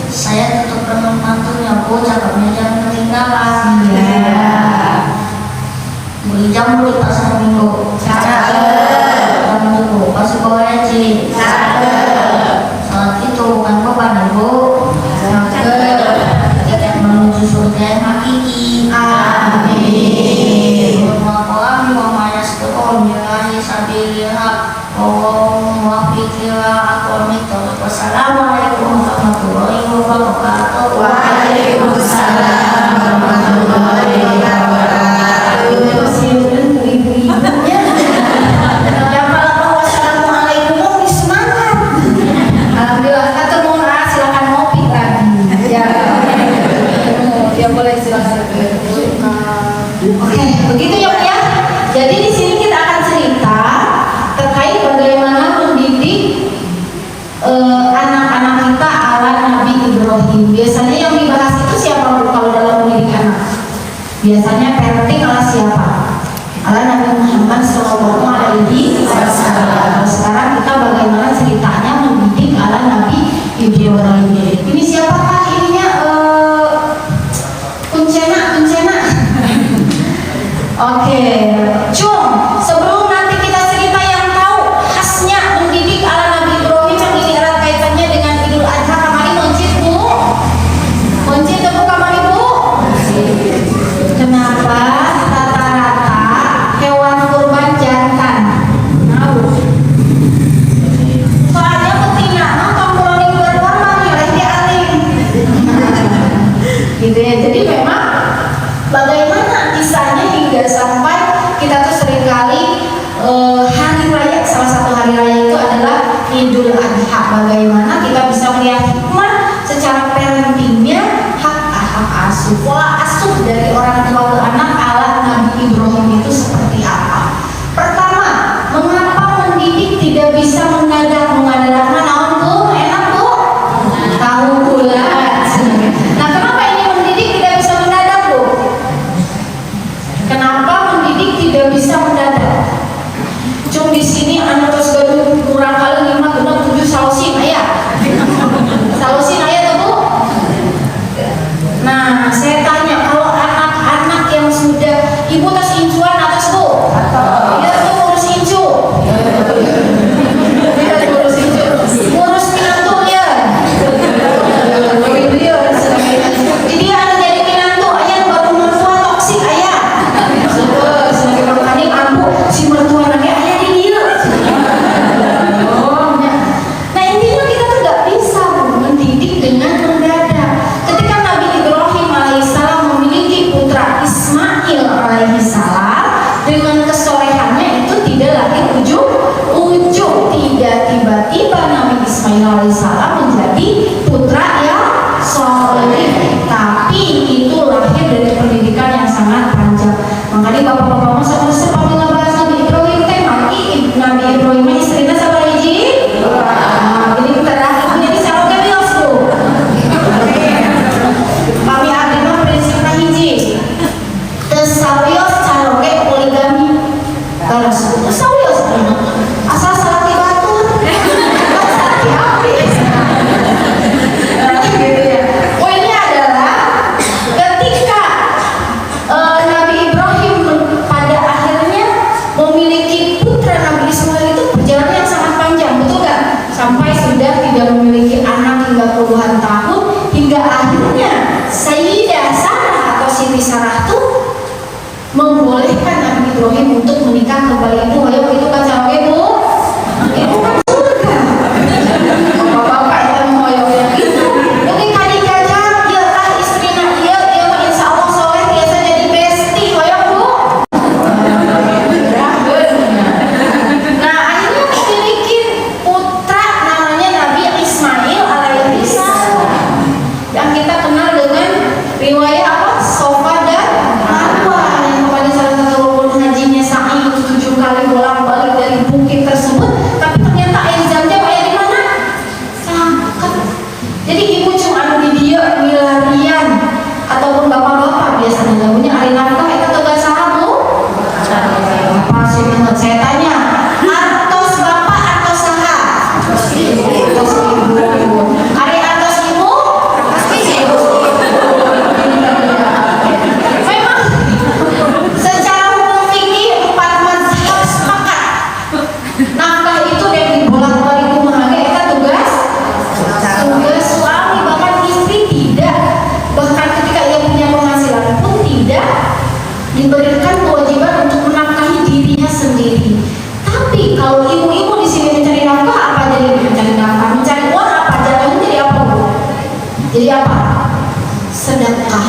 Saya tutup teman mantunya Bu, cakapnya jangan ketinggalan. Iya. Beli jamu di pasar minggu. Cakep. Jamu juga pasti bawa eci. Cakep. Sholat itu bukan beban Ibu. biasanya yang dibahas itu siapa Bu kalau dalam mendidik anak? Biasanya parenting ala siapa? Ala Nabi Muhammad SAW. Sekarang kita bagaimana ceritanya mendidik ala Nabi Ibrahim. Ini siapakah ininya? Kuncena. Oke, Cung, sebelum nanti kita cerita yang tahu khasnya mendidik ala Nabi Ibrahim yang ini erat kaitannya dengan Idul Adha, kamari moncit Bu. Moncit Bu kamari Bu. Kenapa rata-rata hewan kurban jantan? Tahu? Soalnya betina, kalau di berkorban nilai dia aling. Gitu ya. Jadi memang bagaimana kisahnya hingga sampai kita tuh seringkali hari raya, salah satu hari raya itu adalah Idul Adha. Bagaimana kita bisa melihat hikmah secara parentingnya, hak asuh, pola asuh dari orang tua ke anak ala Nabi Ibrahim itu seperti apa. Pertama, mengapa mendidik tidak bisa mendadak naon Bu? Enak Bu? Tahu bulat. Nah, kenapa ini mendidik tidak bisa mendadak Bu? Kenapa mendidik tidak bisa mendadak? Cuma di sini anak terus gaduh kurang kali 5 genap 7 sausin ayah. Sausin ayah tuh Bu. Nah, saya tanya kalau anak-anak yang sudah ibu tas incuan atas Bu. Ya tuh ngurus incu. Ya ngurus incu. Ngurus pinantu ya. Jadi ada jadi pinantu ayah baru mertua toksik ayah. Sebagai makanya ambu si mertua lagi ayah di dia. Nah intinya kita tuh gak bisa mendidik dengan mendadak. Ketika Nabi Ibrahim alaihissalam memiliki putra Ismail alaihissalam, dengan kesolehannya itu tidak lagi ujung-ujung, tidak tiba-tiba Nabi Ismail alaihissalam menjadi putra yang soleh, tapi itu lahir dari pendidikan yang sangat panjang. Makanya bapak-bapak masa pasti ngebahas Nabi Ibrahim teh maki Nabi Ibrahim istrinya sama hiji. Nah, jadi terakhir menjadi saroge bios Bu. Kami agama prinsipnya hiji. Tesawios saroge poligami. Terus tesawios asal salati batur. Salati habis. Gitu ya. Poinnya adalah ketika Nabi Ibrahim pada akhirnya memiliki putra Nabi Ismail itu perjalanan yang sangat panjang, betul kan? Sampai sudah tidak memiliki anak hingga puluhan tahun, hingga akhirnya Sayyidah Sarah atau Siti Sarah tuh membolehkan Nabi Ibrahim untuk menikah kembali. Ibu, ayo itu kan cawe Bu, itu kan surga. Bapak-bapak yang mau yang itu, mungkin kali gajah, ya lah istrinya dia mah insya Allah soleh biasa jadi bestie, ayo Bu. Nah akhirnya memiliki putra namanya Nabi Ismail alaihissalam yang kita kenal dengan riwayat apa? Sofa dan Marwah, yang kepada salah satu rukun hajinya sa'i 7 kali bolak-balik dari bukit tersebut, tapi ternyata air Zam-Zam ayah di mana? Sangkat. Jadi ibu cuma anu di dia milarian ataupun bapak-bapak biasanya lagunya ari nafkah itu tugas saha Bu? Apa sih menurut saya tanya? Artos bapak artos saha? Artos ibu. Ari artos ibu? Pasti ibu. Memang secara hukum fikih 4 mazhab sepakat nafkah itu yang dibolak-balik kumaha eta tugas suami, bahkan istri tidak, bahkan ketika ia punya penghasilan pun tidak diberikan kewajiban untuk menafkahi dirinya sendiri. Tapi kalau ibu-ibu di sini mencari nafkah, apa jadi mencari nafkah? Mencari uang apa? Jatuhnya jadi apa Bu? Jadi apa? Sedekah.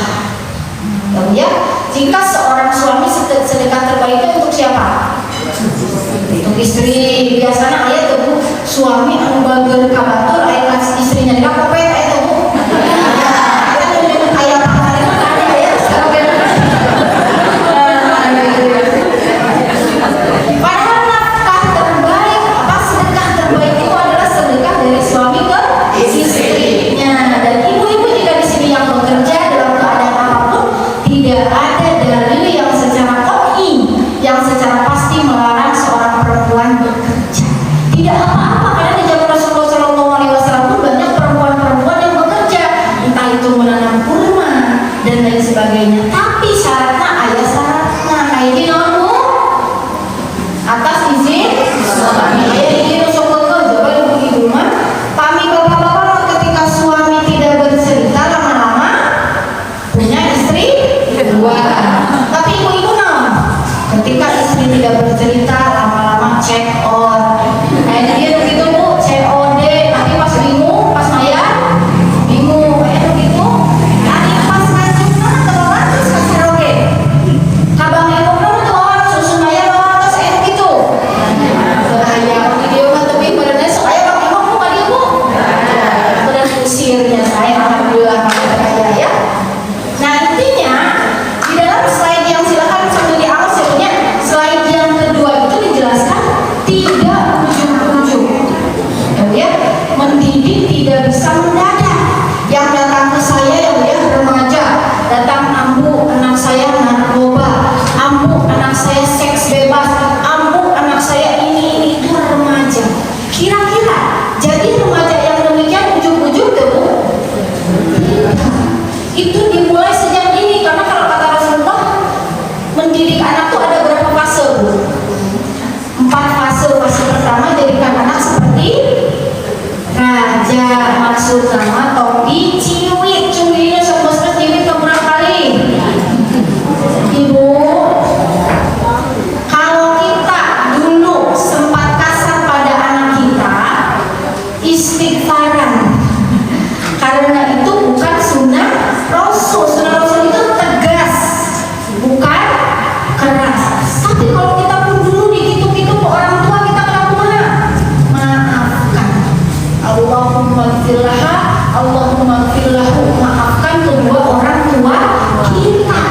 Ya, jika seorang suami sedekah terbaiknya untuk siapa? Untuk istri. Biasanya ayah tuh Bu, suami anu bager kabatur ayah istrinya di kopet ayah tuh Bu. Kita tuh dengan ayah pakai ayah sekarang. Padahal nafkah terbaik, apa sedekah terbaik itu adalah sedekah dari suami ke istrinya. Dan ibu-ibu jika di sini sebagainya. Tapi syaratnya ada syaratnya. Kayak gini Bu, atas izin suami. Ayah izin syukur coba ibu mah. Kami bapak-bapak ketika suami tidak bercerita lama-lama punya istri kedua. Tapi ibu-ibu ketika istri tidak bercerita lama-lama check on. Dia begitu Bu, COD. Nanti pas bingung, pas bayar bingung. Begitu. Nanti pas ngajukan telah terus kasih roge. Kabang ibu pun tuh orang susun bayar terus gitu. Bahaya video mah tapi badannya saya bang ibu bukan ibu. Udah usirnya saya alhamdulillah kaya ya. Nah intinya di dalam slide yang silakan sambil diawas ya punya slide yang kedua itu dijelaskan tidak ujuk-ujuk ya, mendidik tidak bisa mendadak. Yang datang ke saya yang dia remaja datang ambu anak saya narkoba, ambu anak saya seks bebas, ambu anak saya ini itu remaja. Kira-kira jadi remaja yang demikian ujuk-ujuk tuh Bu? Itu dimulai sejak ini, karena kalau kata Rasulullah mendidik anak itu ada berapa fase Bu? 4 fase. Fase pertama jadikan anak seperti raja, maksud nama topi ciwit, cuwinya sebesar ciwit keberapa kali? Ibu, kalau kita dulu sempat kasar pada anak kita, istighfaran. Karena itu bukan sunnah Rasul. Sunnah Rasul itu tegas, bukan keras. Tapi kalau kita pun dulu digitu-gitu ke orang tua kita kena maafkan. Allahumma gfirlahu, maafkan kedua orang tua kita.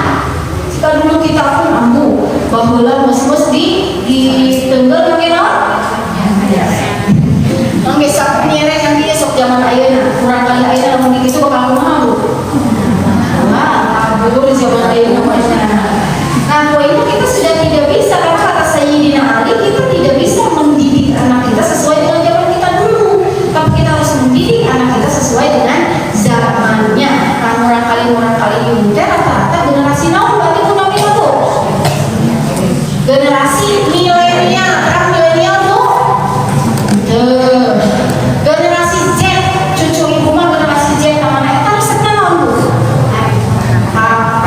Jika dulu kita pun ambu baheula mus-mus di tenggel mungkin nggak sak nyerek nanti sok zaman ayeuna kurang kali ayeuna lamun dikitu bakal kumaha Bu? Wah, dulu di zaman ayeuna nah poinnya kita sudah tidak bisa, karena kata Sayyidina Ali kita tidak bisa mendidik anak kita sesuai dengan zaman kita dulu, tapi kita harus mendidik anak kita sesuai dengan zamannya. Nah murah kali ibu rata-rata generasi naon berarti pun namanya Bu? Generasi milenial. Kan milenial Bu? Generasi Z, cucu ibu mah generasi Z namanya eta resep naon Bu? HP.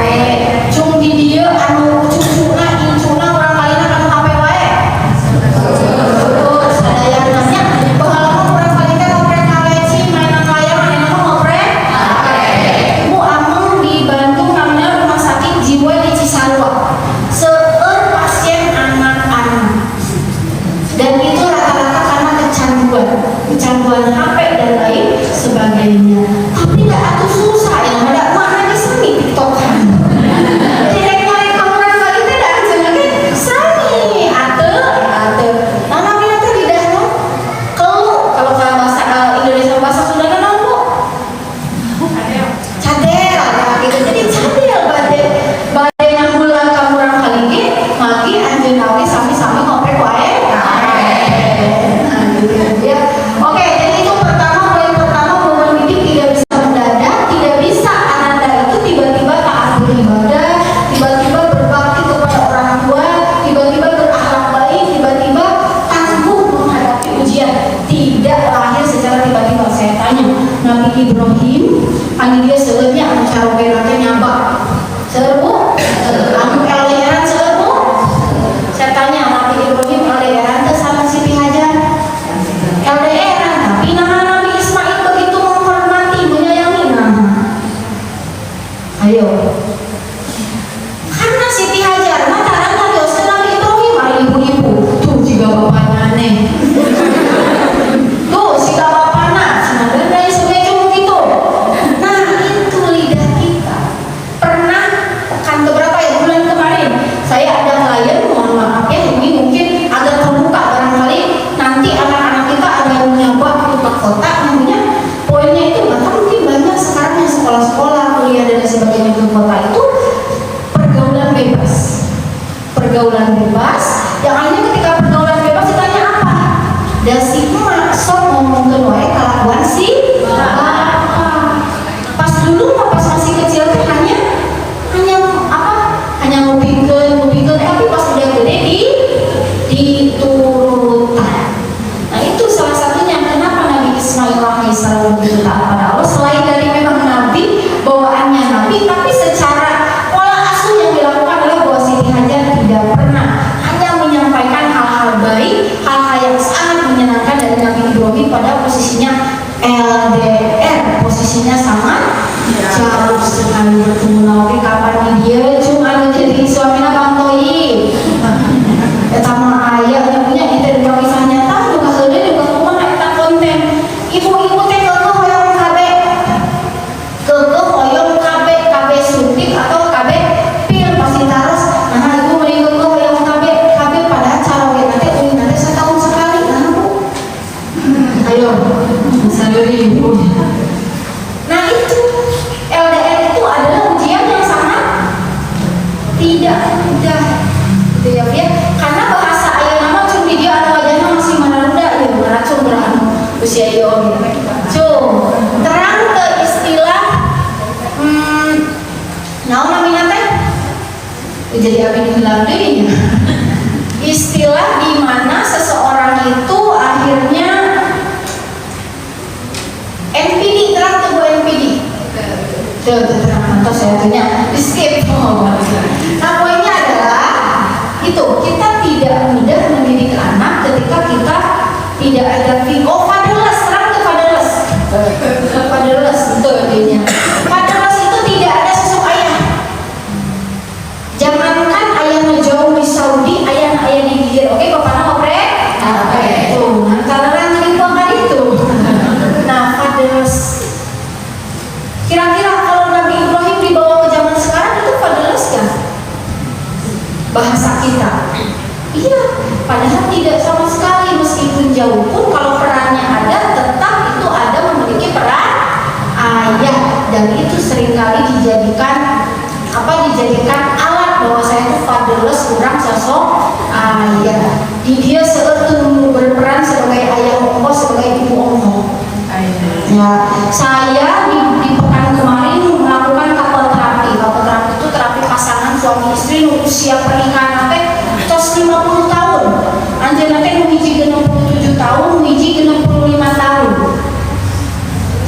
Cung di dieu anu cucuna incuna urang kalina anu HP wae. Terus sadayana nya baheula mah urang kalina ngoprek kaleci mainan layar mainan mah ngoprek HP. Bu ameng di Bandung namanya rumah sakit jiwa di Cisarua. Seueur pasien anak-anak. Dan itu rata-rata karena kecanduan HP dan lain sebagainya. Tapi tidak atuh susah yang ada mana di sini TikTokan. Tidak nyari kamera kali tidak jangan sami ate. Nama mina teh lidahna kelu kalau bahasa Indonesia bahasa Sunda kan Bu? Cadel. Nah, gitu. Jadi cadel bade nyambulan kamera kali ge magi anjeun nawi sami-sami ngoprek wae. Ya. Oke, jadi itu poin pertama bahwa mendidik tidak bisa mendadak, tidak bisa Ananda itu tiba-tiba taat beribadah, tiba-tiba berbakti kepada orang tua, tiba-tiba berakhlak baik, tiba-tiba tangguh menghadapi ujian. Tidak lahir secara tiba-tiba. Saya tanya Nabi Ibrahim, anu dia seueurnya anu carogena teh nyabak. Seueur Bu? Anu eleran seueur Bu? Saya tanya Nabi Ibrahim eleran teh sama Siti Hajar. LDR, tapi Nabi Ismail begitu menghormati, menyayangi. Ayo, karena Siti Hajar mataran Nabi Ibrahim ada ibu-ibu tuh jika bapaknya aneh. Tuh jika bapaknya sebenarnya dari sebelah begitu. Nah itu lidah kita. Pernah kan beberapa bulan kemarin saya ada klien, mohon maaf ya ini mungkin agak terbuka barangkali nanti anak-anak kita ada yang nyoba ke kota namanya poinnya itu bahkan mungkin banyak sekarang yang sekolah-sekolah kuliah dan sebagainya ke kota itu pergaulan bebas yang akhirnya ketika pergaulan bebas ditanya apa? Dasi emak sok ngomong ke wae kelakuan si bapak. Pas dulu pas masih kecil teh hanya diturutan. Nah itu salah satunya kenapa Nabi Ismail alaihissalam begitu taat pada Allah. Selain dari memang Nabi, bawaannya Nabi, tapi secara pola asuh yang dilakukan oleh bahwa Siti Hajar tidak pernah hanya menyampaikan hal-hal baik, hal-hal yang sangat menyenangkan dari Nabi Ibrahim pada posisinya LDR, posisinya sangat jauh sekali bertemu Nabi. Kapan dia cuma jadi suaminya Bang Toyi sama ayahnya punya kita di kisahnya tahu juga sudah juga rumah kita konten ibu-ibu teh keke hoyong kabe kabe suntik atau kabe pil pasti taras. Nah ibu mending keke hoyong kabe pada cara nanti udah nanti setahun sekali. Nah bu ayo sadari ibu. Nah itu LDR itu adalah ujian yang sangat tidak mudah gitu ya Bu ya. Karena bahasa ayah nama cum video anu wajahnya masih manaruda ya mana cum beranu usia ieu oge cum terang ke istilah naon namina teh jadi abdi hilang deui nya istilah di mana seseorang itu akhirnya NPD terang ke Bu NPD tuh terang atau saya tanya di skip. Nah poinnya adalah itu kita tidak mudah mendidik anak ketika kita tidak ada fatherless, terang ke fatherless itu artinya fatherless itu tidak ada sosok ayah. Jangankan ayahnya jauh di Saudi, ayah di Gigir, oke bapaknya oprek itu antara orang lingkungan itu. Nah fatherless kira-kira kalau Nabi Ibrahim dibawa ke zaman sekarang itu fatherless kan bahasa kita? Iya, padahal tidak sama sekali. Meskipun jauh pun kalau perannya ada, tetap itu ada memiliki peran ayah, dan itu seringkali dijadikan alat bahwa saya itu fatherless, kurang sosok ayah. Dia seutuh berperan sebagai ayah ongko, sebagai ibu ongko. Ya, saya di pekan kemarin melakukan couple terapi. Couple terapi itu terapi pasangan suami istri usia pernikahan teh tos 50 tahun. Anjeunna teh nu hiji 67 tahun, nu hiji 65 tahun.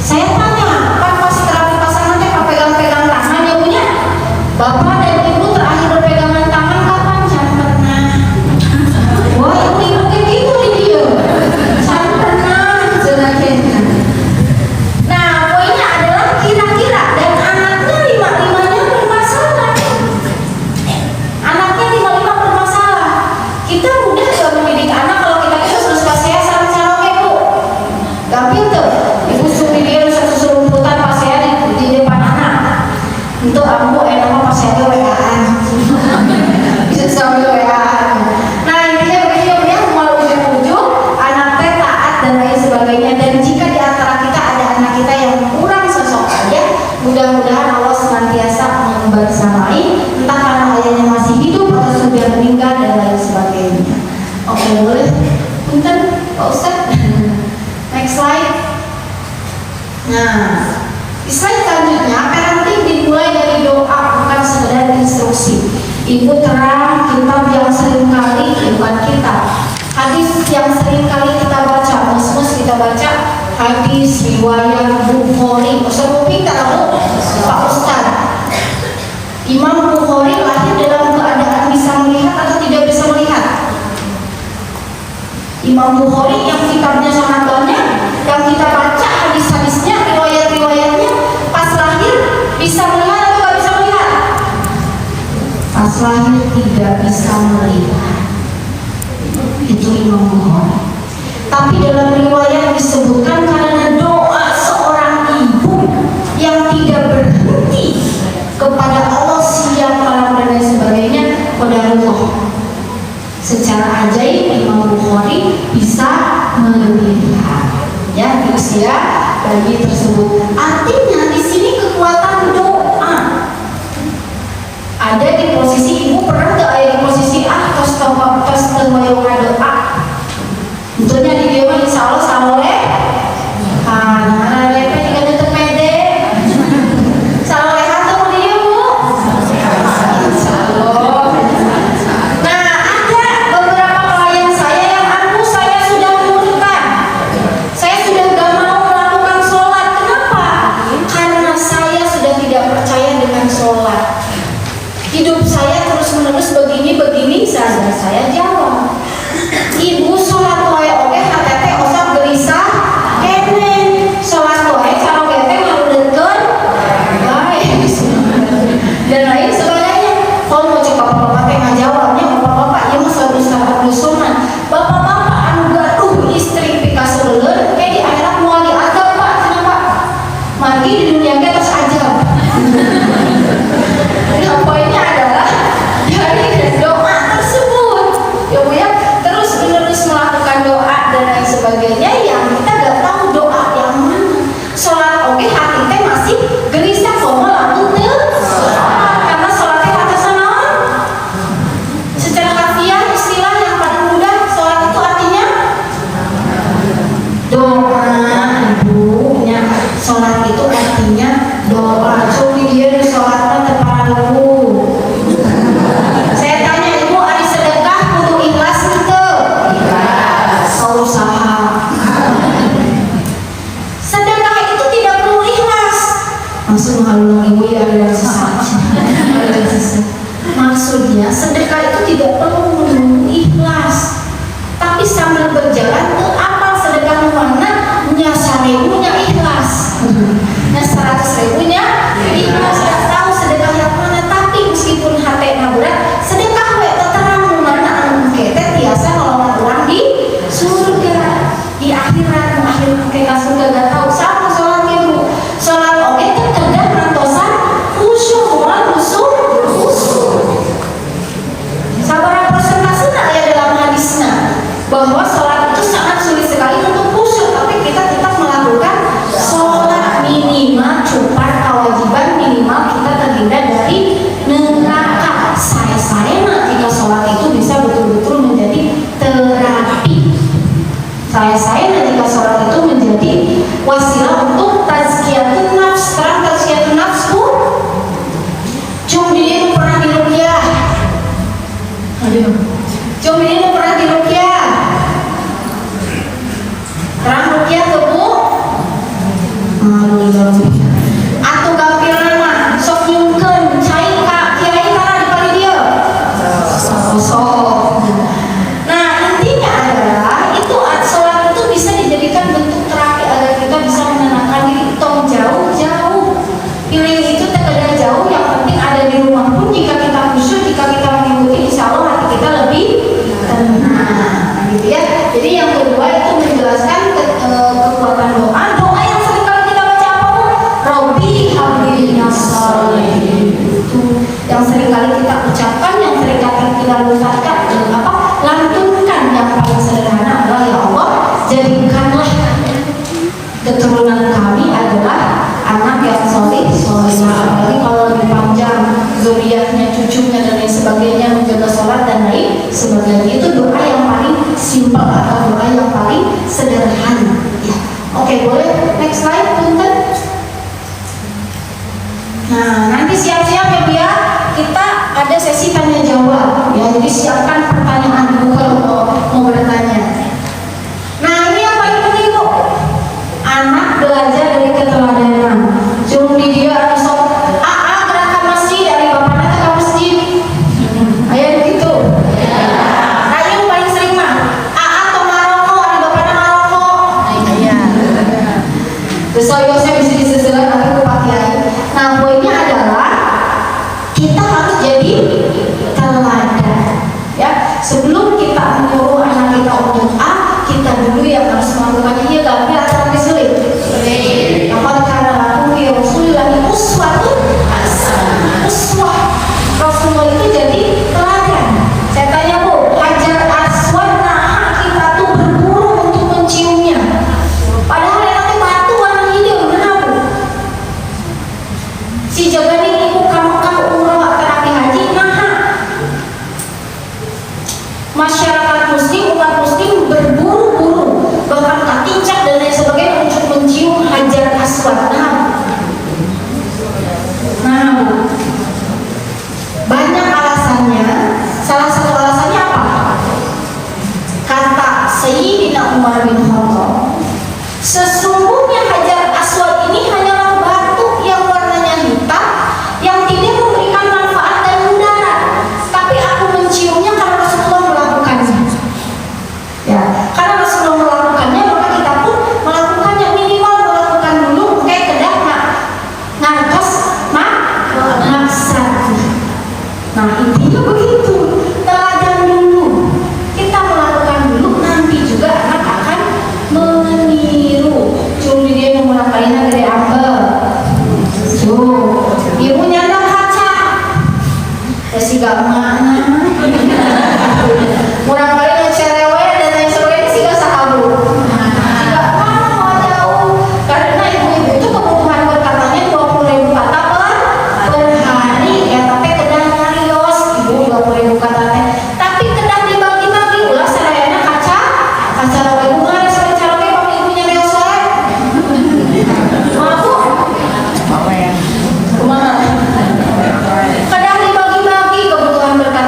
Saya tanya, kan pas terapi pasangan teh pegang-pegang tangan ya punya. Bapak dan Ibu terakhir berpegangan tangan kapan? Jangan pernah. Wah, ibu kayak gitu nih dia. Jangan pernah, jangan kena. Nah, poinnya adalah kira-kira dan anaknya lima-limanya bermasalah. Anaknya lima-lima bermasalah. Kita mudah gak mendidik anak kalau kita terus pasea sarang-sarang Bu. Gampil tuh. Ibu suruh dia suruh rumputan pasea di depan anak. Untuk ambu nama pasea ke WA-an. Bisa sambil WA-an. Nah, intinya begitu ya, mau ujung-ujung anak teh taat dan lain sebagainya. Dan jika di antara kita ada anak kita yang kurang sosok ayah, mudah-mudahan Allah senantiasa membersamai, entah karena ayahnya masih hidup atau sudah meninggal dan lain sebagainya. Oke, boleh? Punten, Pak Ustadz. Next slide. Nah, di slide selanjutnya, parenting dimulai dari doa, bukan sekedar instruksi. Ibu terang kitab yang seringkali, bukan kitab, hadis yang seringkali kita baca, mus-mus kita baca, hadis riwayat Bukhari. Ustaz Mupi tak tahu, Pak Ustadz. Imam Bukhari lahir dalam keadaan bisa melihat atau tidak bisa melihat. Imam Bukhari yang kitabnya sangat banyak, yang kita baca hadis-hadisnya, riwayat-riwayatnya, pas lahir bisa melihat atau tidak bisa melihat? Pas lahir tidak bisa melihat. Itu Imam Bukhari. Tapi dalam riwayat disebutkan karena doa seorang ibu yang tidak berhenti kepada Allah siang malam dan lain sebagainya, qadarullah. Secara ajaib Imam Bukhari bisa melihat ya di usia bayi tersebut. Artinya di sini kekuatan doa. Ada di posisi ibu, pernah gak ada di posisi tos tengwayung doa. Tentunya di dia mah insya Allah saloleh. Karena lepe juga tutup pede. Saloleh atau dia Bu. Insya Allah. Nah ada beberapa klien aliran sesat. Maksudnya sedekah itu tidak perlu menunggu ikhlas, tapi sambil berjalan ke apa sedekah mana nya 1.000 nya ikhlas, nya 100.000 nya ikhlas. Gak tahu sedekah yang mana, tapi meskipun hati berat sedekah we terang mana anu kete tiasa nolong orang di surga, di akhirat, ke surga. Gak tahu sama sholat ibu, sholat oke kan kadang rantosan khusyuk, moal khusyuk. Sabar persentase ya dalam hadisnya bahwa sholat itu sangat sulit sekali untuk khusyuk, tapi kita tetap melakukan sholat minimal cepat kewajiban minimal kita terhindar dari neraka. Saya jika sholat itu bisa betul-betul menjadi terapi. Saya jika sholat itu menjadi wasilah untuk tazkiyatun nafs. Terang tazkiyatun nafs bu, cum dia pernah diruqyah. Cum dia pernah diruqyah. Terang ruqyah tuh bu. Atuh gampil nama sok nyungkeun cai ka kiai kana di pari dia. Sok. Nah, intinya adalah itu sholat itu bisa dijadikan bentuk terapi agar kita bisa menenangkan diri. Tong jauh-jauh. Pilih itu terkadang jauh, yang penting ada di rumah pun jika kita khusyuk, jika kita mengikuti, insya Allah hati kita lebih tenang, gitu ya. Jadi yang kedua itu menjelaskan kekuatan doa. Doa yang seringkali kita baca apa bu? Robbi hablina sholihin. Itu yang seringkali kita ucapkan, yang seringkali kita lupakan. Lantunkan. Yang paling sederhana adalah ya Allah, jadikanlah keturunan kami adalah anak yang soleh, apalagi kalau lebih panjang zuriatnya, cucunya dan lain sebagainya, menjaga sholat dan lain sebagainya. Itu doa yang paling simpel atau doa yang paling sederhana ya. Oke, boleh next slide punten. Nah, nanti siap-siap ya Bu ya, kita ada sesi tanya jawab ya, jadi siapkan pertanyaan dulu kalau mau bertanya. Nah, ini yang paling penting Bu, anak belajar dari keteladanan. Jum di dia ada sok gerakan masjid dari bapaknya ke masjid. Ayo begitu. Nah, yang paling sering mah atau maroko ada bapaknya maroko. Iya. Terus saya bisa disesuaikan tapi ke Pak Kiai. Nah, poinnya adalah kita harus jadi teladan. Ya, sebelum kita menyuruh anak kita untuk kita dulu yang harus melakukannya. Iya, tapi atau sulit. Apa cara laku ya Rasulullah uswatun hasanah. Uswah Rasulullah itu jadi teladan. Saya tanya Bu, Hajar Aswad nah kita tuh berburu untuk menciumnya. Padahal yang itu batu warna hijau, benar Bu? Si jagani ibu kamu umroh terapi haji nah. Masyarakat muslim, umat muslim berburu-buru, bahkan katincak dan lain sebagainya untuk mencium Hajar Aswad. Nah, banyak alasannya. Salah satu alasannya apa? Kata Sayyidina Umar bin Khattab, sesungguhnya Hajar Aswad ini hanyalah batu yang warnanya hitam, yang tidak memberikan manfaat dan mudarat. Tapi aku menciumnya karena Rasulullah melakukannya. Ya, karena Rasulullah melakukannya, maka kita pun melakukannya. Minimal melakukan dulu, kayak kedah ngantos maksat. Nah, intinya begitu. Teladan dulu. Kita melakukan dulu, nanti juga anak akan meniru. Cuma dia memulakainya dari ambel. Ibu nyandang kaca. Kasih gak makna. Murah kali ngecerewe dan lain sebagainya sih gak sahabu. Gak mau jauh. Karena ibu-ibu itu kebutuhan berkatanya 20.000 kata per hari. Ya tapi kedah nyarios ibu 20.000 kata. Tapi kedah dibagi-bagi ulah serayana kaca ibu ngaris kaca pakai ibunya reos wae. Maaf Bu. Kumaha? Kedah dibagi-bagi kebutuhan berkat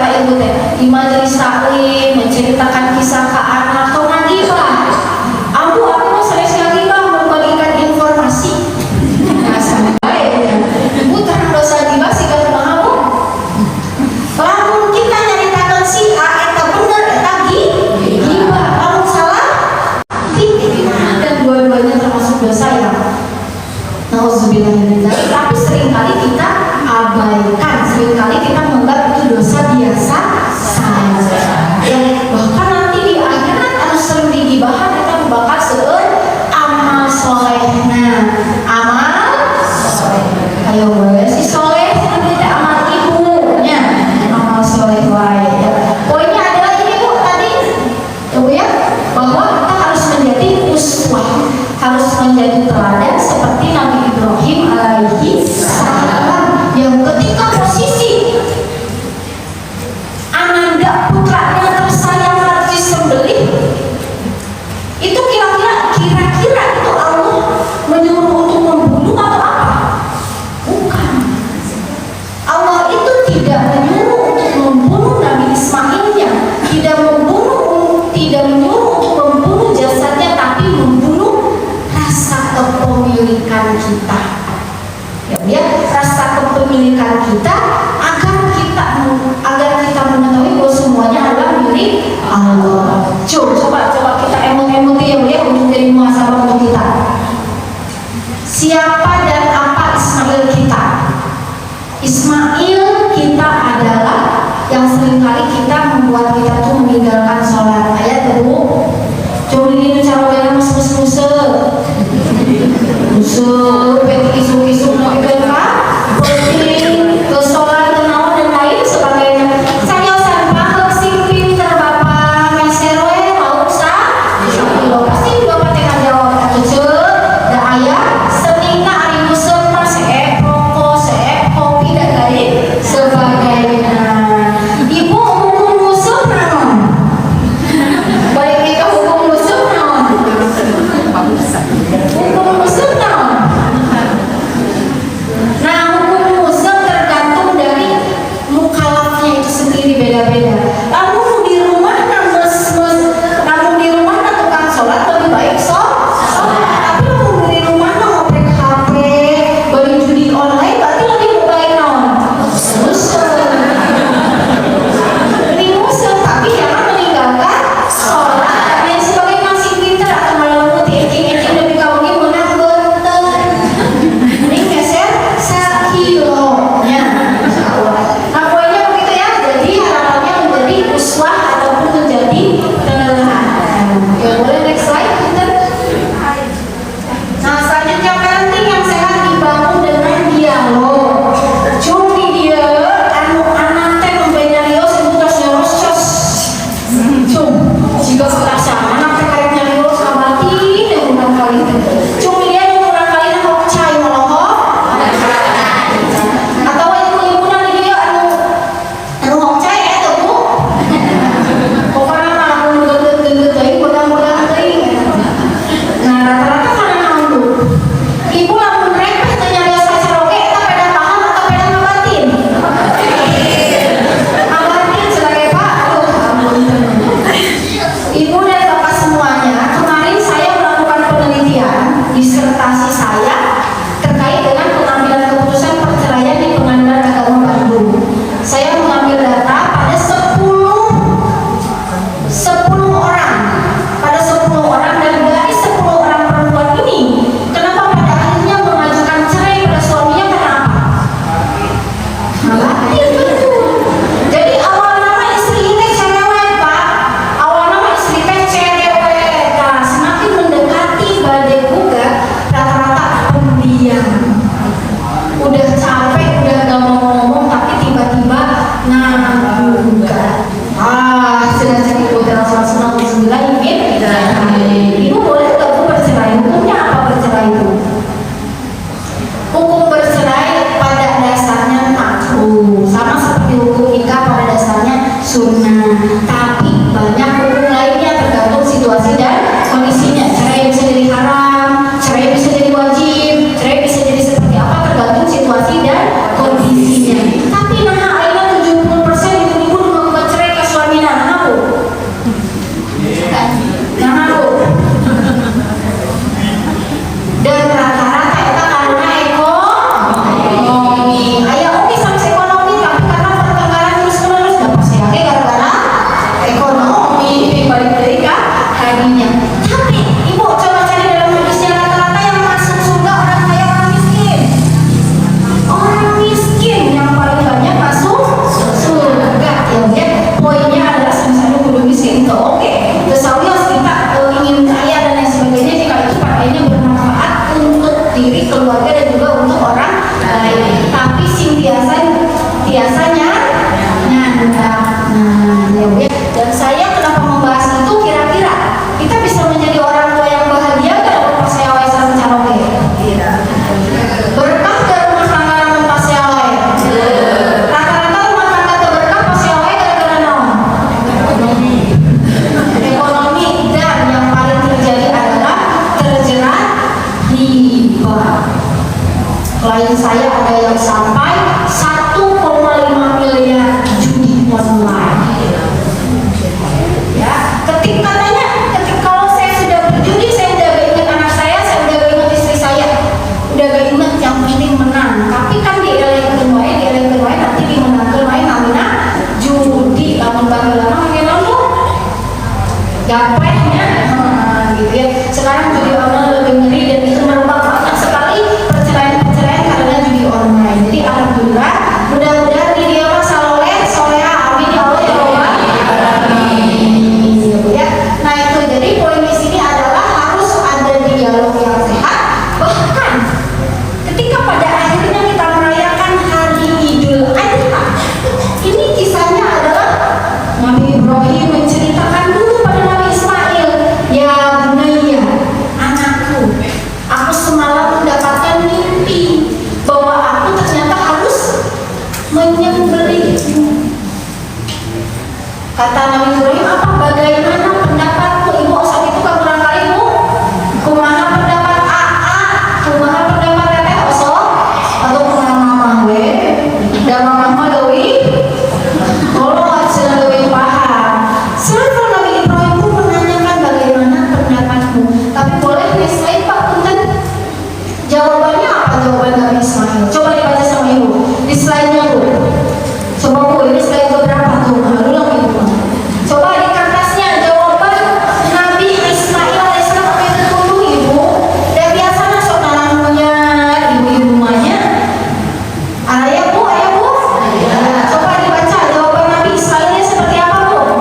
Ismail kita adalah yang seringkali kita membuat kita tuh meninggalkan sholat. Ayat kedua, coba ini cara bela musuh isu-isu mereka penting ke sholat kenal dan lain sebagainya. Saya sampah kesing pinter bapak meseroe mau sah, pasti juga patengan jawab atau cek da ayah seninga hari musuh mas rokok kopi dan lain sebagainya. Ibu hukum musuh naon? Balik ke hukum musuh naon? Hukum musuh naon? Nah, hukum musuh tergantung dari mukalafnya itu sendiri beda-beda. Namun di rumah namun di rumah tukang sholat lebih baik sholat. Tapi namun di rumah ngoprek HP, beli judi online berarti lebih baik naon? Musuh. Beli musuh tapi jangan meninggalkan sholat. Dan sebagai masih pintar atau malah putih ecing lebih kawin menang benten. Ini geser sekilonya. Nah, poinnya begitu ya. Jadi harapannya menjadi uswah ataupun menjadi teladan. Oke, boleh next slide, Pinter. Nah, selanjutnya parenting yang sehat dibangun dengan dialog. Cumi dia, anak teh membina rios bukas nyoros cos. Jika serasa anak teh karek nyarios abadi dan ulang kali itu. Cumi dia yang ulang kali nak cai maloho. Atau ibu-ibu nanti dia anu hocai tuh Bu. Pokoknya mah anu gendut-gendut teuing bodang-bodang teuing. Nah, rata-rata kana naon Bu? Ibu lamun rek teh nyarios sacaroge eta peda paham atau peda ngabatin? Ngabatin sebagai Pak. Aduh, ampun. Ibu dan Bapak semuanya, kemarin saya melakukan penelitian disertasi saya terkait dengan pengambilan keputusan perceraian di Pengadilan Agama Bandung. Saya mengambil data pada 10 orang. Pada 10 orang dan dari 10 orang perempuan ini, kenapa pada akhirnya mengajukan cerai pada suaminya karena apa? Ngabatin betul. Jadi awal nama istri ini cerewet Pak. Awal nama istri teh cerewet. Nah, semakin mendekati badai gugat, rata-rata pendiam. Udah capek, udah gak mau ngomong, tapi tiba-tiba gugat. Sudah sakit hotel 199 ingin. Ibu boleh gak Bu bercerai? Hukumnya apa bercerai itu? Hukum bercerai pada dasarnya makruh, sama seperti hukum nikah pada dasarnya sunnah. Tapi banyak hukum lainnya tergantung situasi dan kondisinya. Cerai bisa jadi haram, cerai bisa jadi wajib, cerai bisa jadi seperti apa tergantung situasi dan kondisinya. Tapi nah akhirnya 70% ibu-ibu mengugat cerai ke suaminya. Nah Bu, dan rata-rata itu karena ekonomi. Aya oke sanksi ekonomi, tapi karena pertengkaran terus-menerus gak pasti lagi gara-gara ekonomi. Balik dari tadinya. Tapi ibu coba cari dalam hadisnya, rata-rata yang masuk surga orang kaya orang miskin. Orang miskin yang paling banyak masuk surga. Ya, poinnya adalah misalnya kudu miskin itu oke. Terus kita ingin kaya dan lain sebagainya, jika itu pakainya bermanfaat untuk diri, keluarga dan juga untuk orang lain. Tapi biasanya nyandak. Dan saya kenapa membahas itu, kira-kira kita bisa menjadi orang tua yang bahagia kalau pas saya wae sareng caroge? Berkah ke rumah tangga lamun pas saya wae? Rata-rata rumah tangga terberkah pas saya wae gara-gara naon? Ekonomi. Dan yang paling terjadi adalah terjerat riba. Klien saya ada yang sampai 1,5 menyembelih. Kata Nabi Ibrahim, apa bagaimana pendapatmu? Ibu saat itu kan barangkali bu, kumaha pendapat AA, kumaha pendapat teteh oso, atau kumaha mama we, dan mama dewi, kalau sudah dewi paham. Selalu Nabi Ibrahim pun menanyakan bagaimana pendapatmu, tapi boleh dislide Pak Punten. Jawabannya apa? Jawaban Nabi Ismail. Coba dibaca sama ibu di slide-nya bu. Coba bu, ini slide berapa tuh? Ulang ibu. Coba di kertasnya jawaban Nabi Ismail alaihissalam apa itu dulu ibu. Dan biasa masuk namanya ibu-ibu rumahnya. Ayah bu, ayah bu. Coba dibaca jawaban Nabi Ismailnya seperti apa bu?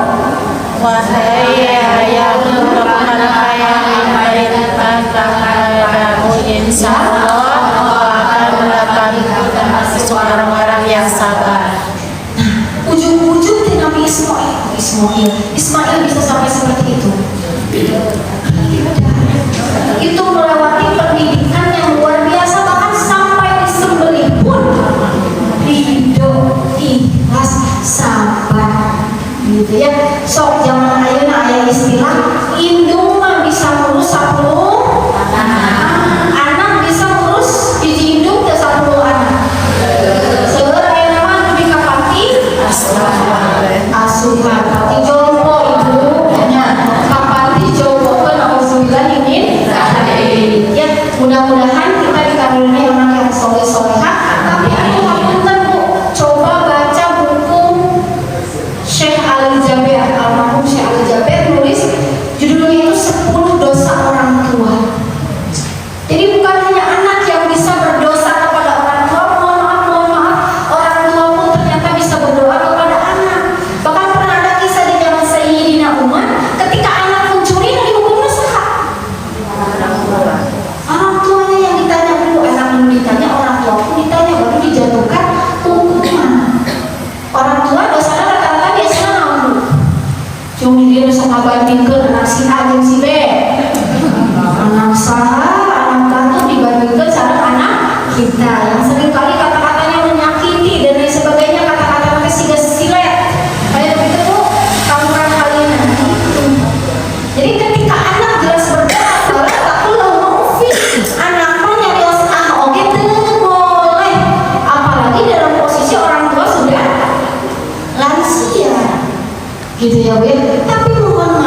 Wahai ayah kepada yang memberikan kepadamu, insya Allah kau akan mendapatkan termasuk orang-orang yang sabar. Ujung-ujung di Nabi Ismail bisa sampai seperti itu. Itu melewati pendidikan yang luar biasa, bahkan sampai disembelih pun ridho, ikhlas, sabar, gitu ya. Sok zaman ayeuna aya istilah indung mah bisa ngurus 10 anak, bisa ngurus hiji indung teh 10 anak. Seueur ayeuna mah lebih ka panti asuhan panti jompo ibu nya ka panti jompo kan auzubillah ingin ya. Mudah-mudahan kita dikaruniai anak yang soleh-solehah. Tapi aku ngapunten bu, coba baca buku Syekh Ali Jaber, almarhum Syekh Ali Jaber nulis judulnya itu 10 dosa orang tua. Jadi bukan hanya anak yang bisa berdosa kepada orang tua, mohon maaf, orang tua pun ternyata bisa berdoa kepada anak. Bahkan pernah ada kisah di zaman Sayyidina Umar, ketika anak mencuri dan dihukumnya saha? Orang tuanya yang ditanya dulu, anak belum ditanya, orang tua pun ditanya, baru dijatuhkan hukuman. Orang tua dosanya rata-rata biasanya naon dulu? Cuma dia bisa ngabandingkeun anak si A jeung si B. Anak saha, anak batu dibandingkan sama anak kita yang seringkali kata-katanya menyakiti dan lain sebagainya, kata-kata siga silet kayak begitu tuh kamu kalian. Jadi ketika anak jelas berdoa salah takulah maufin, anak mah nyarios oke teu boleh, apalagi dalam posisi orang tua sudah lansia gitu ya Bu. Tapi mohon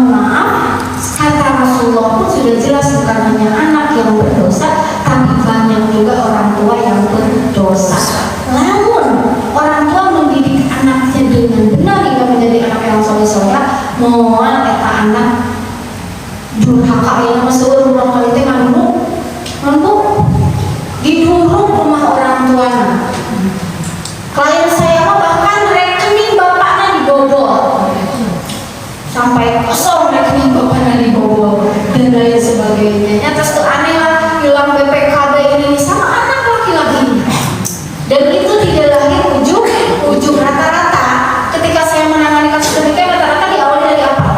maaf, kata Rasulullah pun sudah jelas bukan hanya anak yang berdosa, tapi banyak juga orang tua yang berdosa. Namun orang tua mendidik anaknya dengan benar hingga menjadi anak yang soleh-soleh, moal eta anak durhaka aya mah seueur urang kali teh nganu diduruk rumah orang tuana. Klien saya mah bahkan rekening bapaknya dibobol sampai kosong, rekening bapaknya dibobol dan lain sebagainya. Terus tuh aneh lah, hilang BPKB ini sama anak laki-laki. Dan itu tidak lahir ujung rata-rata. Ketika saya menangani kasus demikian, rata-rata diawali dari apa?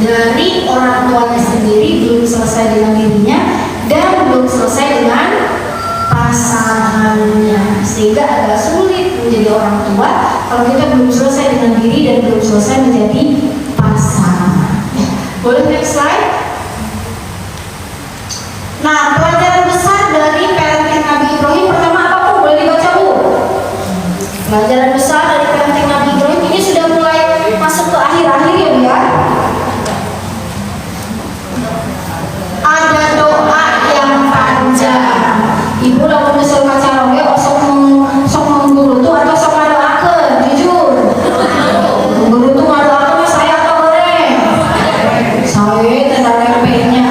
Dari orang tuanya sendiri belum selesai dengan dirinya dan belum selesai dengan pasangannya, sehingga agak sulit menjadi orang tua kalau kita belum selesai dengan diri dan belum selesai menjadi pasangan. Boleh next slide. Nah, pelajaran besar dari parenting Nabi Ibrahim pertama apa Bu? Boleh dibaca Bu? Pelajaran besar dari parenting Nabi Ibrahim ini sudah mulai masuk ke akhir-akhir ya Bu ya. Ada doa yang panjang. Ibu lamun misal kaca roge sok mengguru tuh atau sok ngadoakeun jujur. Mengguru tuh ngadoakeun mah saya atau goreng. Saya teh remehnya.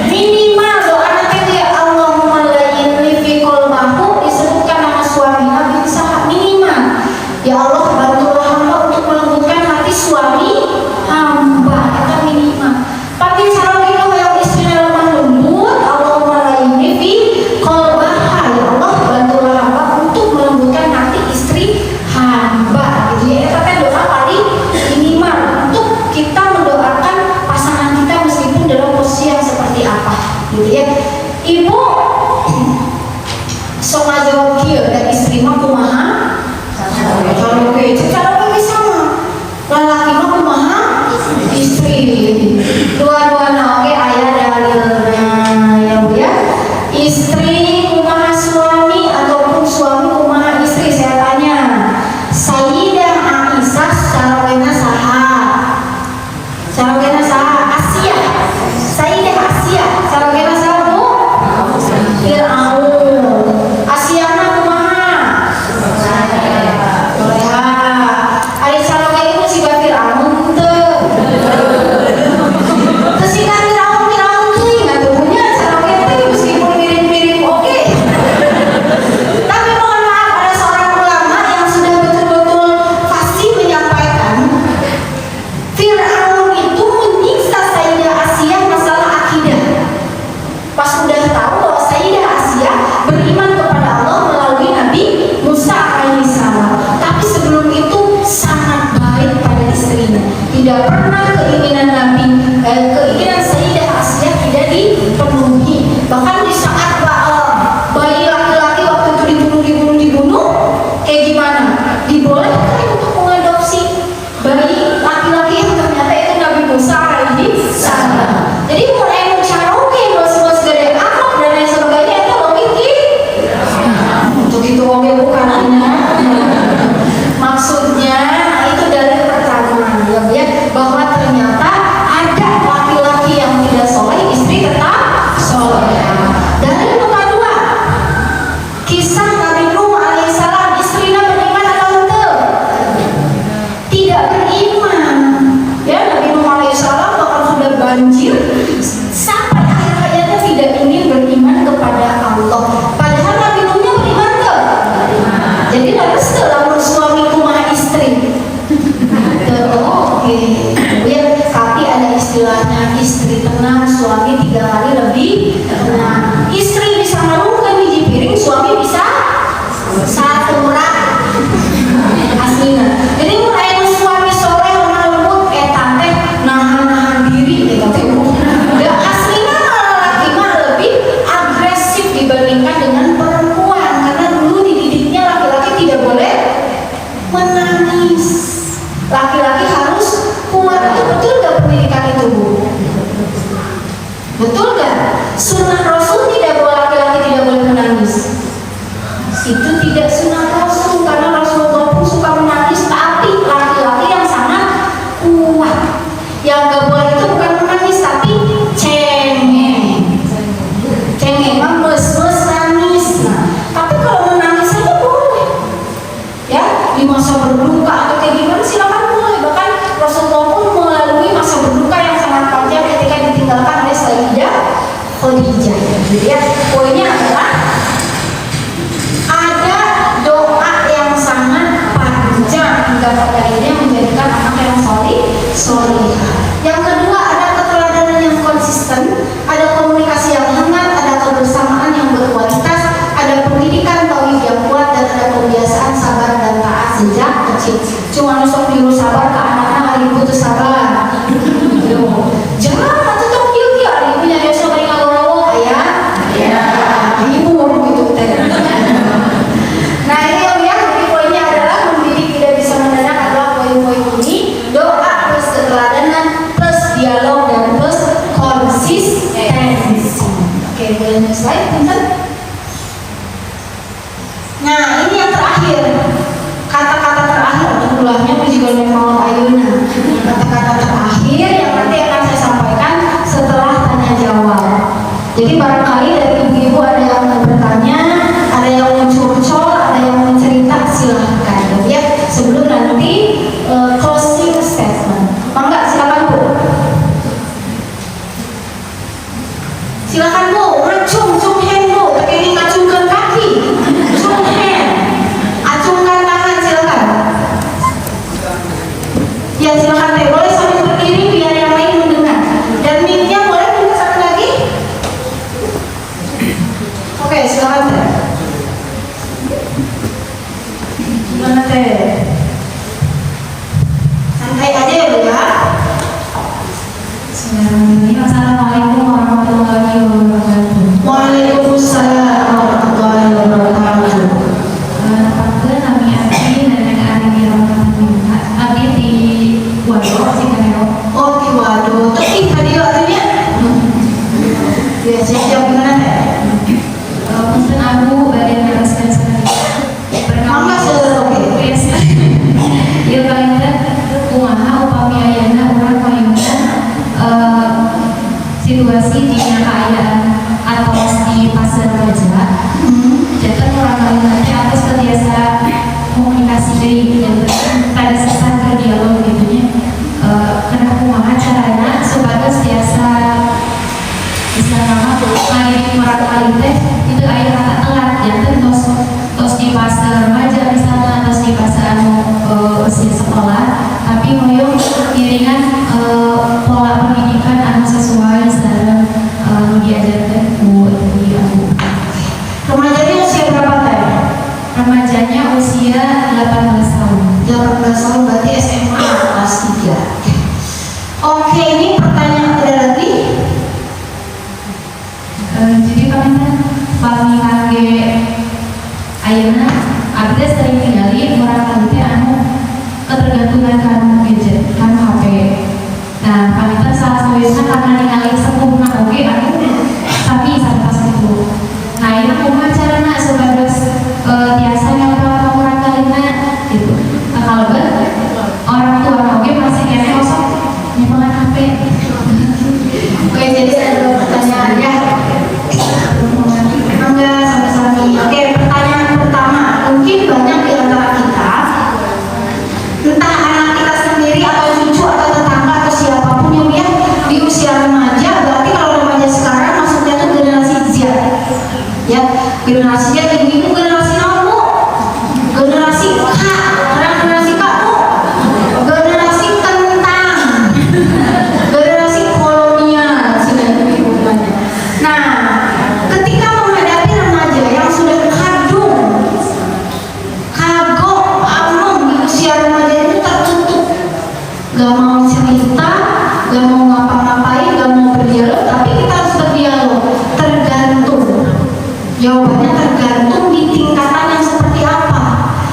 Minimal doa nanti dia Allah ngajawab kieu da istri mah kumaha caraoge caraoge sama lalaki mah kumaha istri dua-duana oge aya dalilna ya Bu ya. Istri kumaha suami ataupun suami kumaha istri, saya tanya Sayyidah Aisyah sarawena saha Asia, Sayyidah Asia sarawena saha Bu? Fir'aun. Asiana kumaha? Soleha. Ari sarawena itu si Fir'aun teu. Teu si Fir'aun teuing atuh nya sarawena teh meskipun mirip-mirip oke. Tapi mohon maaf, ada seorang ulama yang sudah betul-betul fasih menyampaikan Fir'aun itu menyiksa Sayyidah Asia masalah akidah. Pas udah tahu bahwa Sayyidah Asia beriman kepada Allah melalui Nabi Musa alaihissalam, tapi sebelum itu sangat baik pada istrinya. Tidak pernah keinginan Sayyidah Asia tidak dipenuhi. Bahkan di saat bayi laki-laki waktu itu dibunuh, kayak gimana? Dibolehkan untuk mengadopsi bayi laki-laki yang ternyata itu Nabi Musa alaihissalam. Jadi mulai mencaroke bos-bos gede anak dan lain sebagainya itu logik untuk itu oke bukan maksudnya itu dari pertama ya Bu ya, bahwa ternyata ada laki-laki yang tidak soleh, istri tetap soleh. Dari nomor 2 kisah Nabi Nuh alaihissalam, istrinya beriman atau enggak? Tidak beriman ya. Nabi Nuh alaihissalam bahkan sudah banjir sampai akhir hayatnya tidak ingin beriman kepada Allah. Padahal Nabi Nuhnya beriman enggak? Jadi harus lamun suami kumaha istri. Oke. Ya, tapi ada istilahnya istri tenang, suami 3 kali lebih tenang. Istri bisa ngarungkeun hiji piring, suami bisa 1 rak. Aslina. Jadi mun aya suami soleh lemah lembut eta teh nahan diri eta teh. Da aslina laki mah lebih agresif dibandingkan dengan perempuan karena dulu dididiknya laki-laki tidak boleh menangis. Laki-laki harus kuat. Itu betul gak pendidikan itu Bu? Betul gak? Sunnah Rasul tidak boleh laki-laki tidak boleh menangis. Itu tidak sunnah Rasul karena Rasulullah pun suka menangis, tapi laki-laki yang sangat kuat. Yang gak boleh itu bukan menangis tapi cengeng mah mes-mes nangis. Nah, tapi kalau menangis saja boleh ya, di masa berduka atau kayak gimana silakan boleh. Bahkan Rasulullah pun melalui masa berduka yang sangat panjang ketika ditinggalkan oleh Sayyidah Khadijah. Jadi ya, poinnya adalah ada doa yang sangat panjang hingga pada akhirnya menjadikan anak yang solihah. Yang kedua, ada keteladanan yang konsisten, ada komunikasi yang hangat, ada kebersamaan yang berkualitas, ada pendidikan tauhid yang kuat, dan ada kebiasaan sabar dan taat sejak kecil. Cuma nusuk dulu sabar ke anak-anak hari putus sabar. Jangan atuh tong kieu ari punya biasa bari ngawur aya. Ya, ibu gitu teh. Nah ini yang jadi poinnya adalah mendidik tidak bisa mendadak adalah poin-poin ini. Doa plus keteladanan plus dialog dan plus konsistensi. Oke, boleh next slide pinter. Nah ini yang terakhir, kata-kata terakhir ulahnya juga memang ayuna. Kata-kata terakhir yang nanti akan saya sampaikan setelah tanya jawab. Jadi barangkali dari ibu-ibu ada yang mau bertanya, ada yang mau curcol, ada yang mau cerita, silahkan ya. Sebelum nanti closing statement. Mangga silakan Bu. Silakan Bu, ngacung hand Bu, tapi ini ngacungkan kaki. Cung hand. Acungkan tangan silakan. Ya silakan Teh, boleh sambil paling nanti atas terbiasa komunikasi dari yang pada sesat berdialog gitunya. Karena kumaha caranya supaya biasa bisa nama kali murah kali teh itu aya kata telat ya terus di fase remaja misalnya terus di fase usia sekolah tapi hoyong iringan pola pendidikan anu sesuai sareng diajarkan ku aku. Remajanya usia berapa teh? Remajanya usia 18 tahun. 18 tahun berarti SMA kelas 3. Oke, ini pertanyaan ada lagi? Jadi kami pami kage ayeuna abdi sering tinggali murah kali teh anu ketergantungan kan gadget kan HP. Nah, kami teh salah satunya karena ningali sepuhna oge anu tapi sapas itu. Nah, ini kumaha carana supados tiasa nyawa murah kalina gitu. Nah, kalau orang tua oge masih kene osok nyepelan HP. Oke, jadi ada pertanyaan ya. Enggak sampai-sampai. Oke, pertanyaan pertama. Mungkin banyak di antara kita, entah anak kita sendiri atau cucu atau tetangga atau siapapun yang dia di usia remaja, berarti kalau remaja sekarang maksudnya itu generasi Z. Ya, generasi Z ini generasi naon, Bu? Generasi K. Orang generasi K, Bu. Generasi kentang. Generasi kolonial sudah hubungannya. Nah, ketika menghadapi remaja yang sudah kagok, amung di usia remaja itu tertutup, gak mau cerita, gak mau ngapa-ngapain, gak mau berdialog, tapi kita harus berdialog. Tergantung. Jawabannya tergantung di tingkatan yang seperti apa.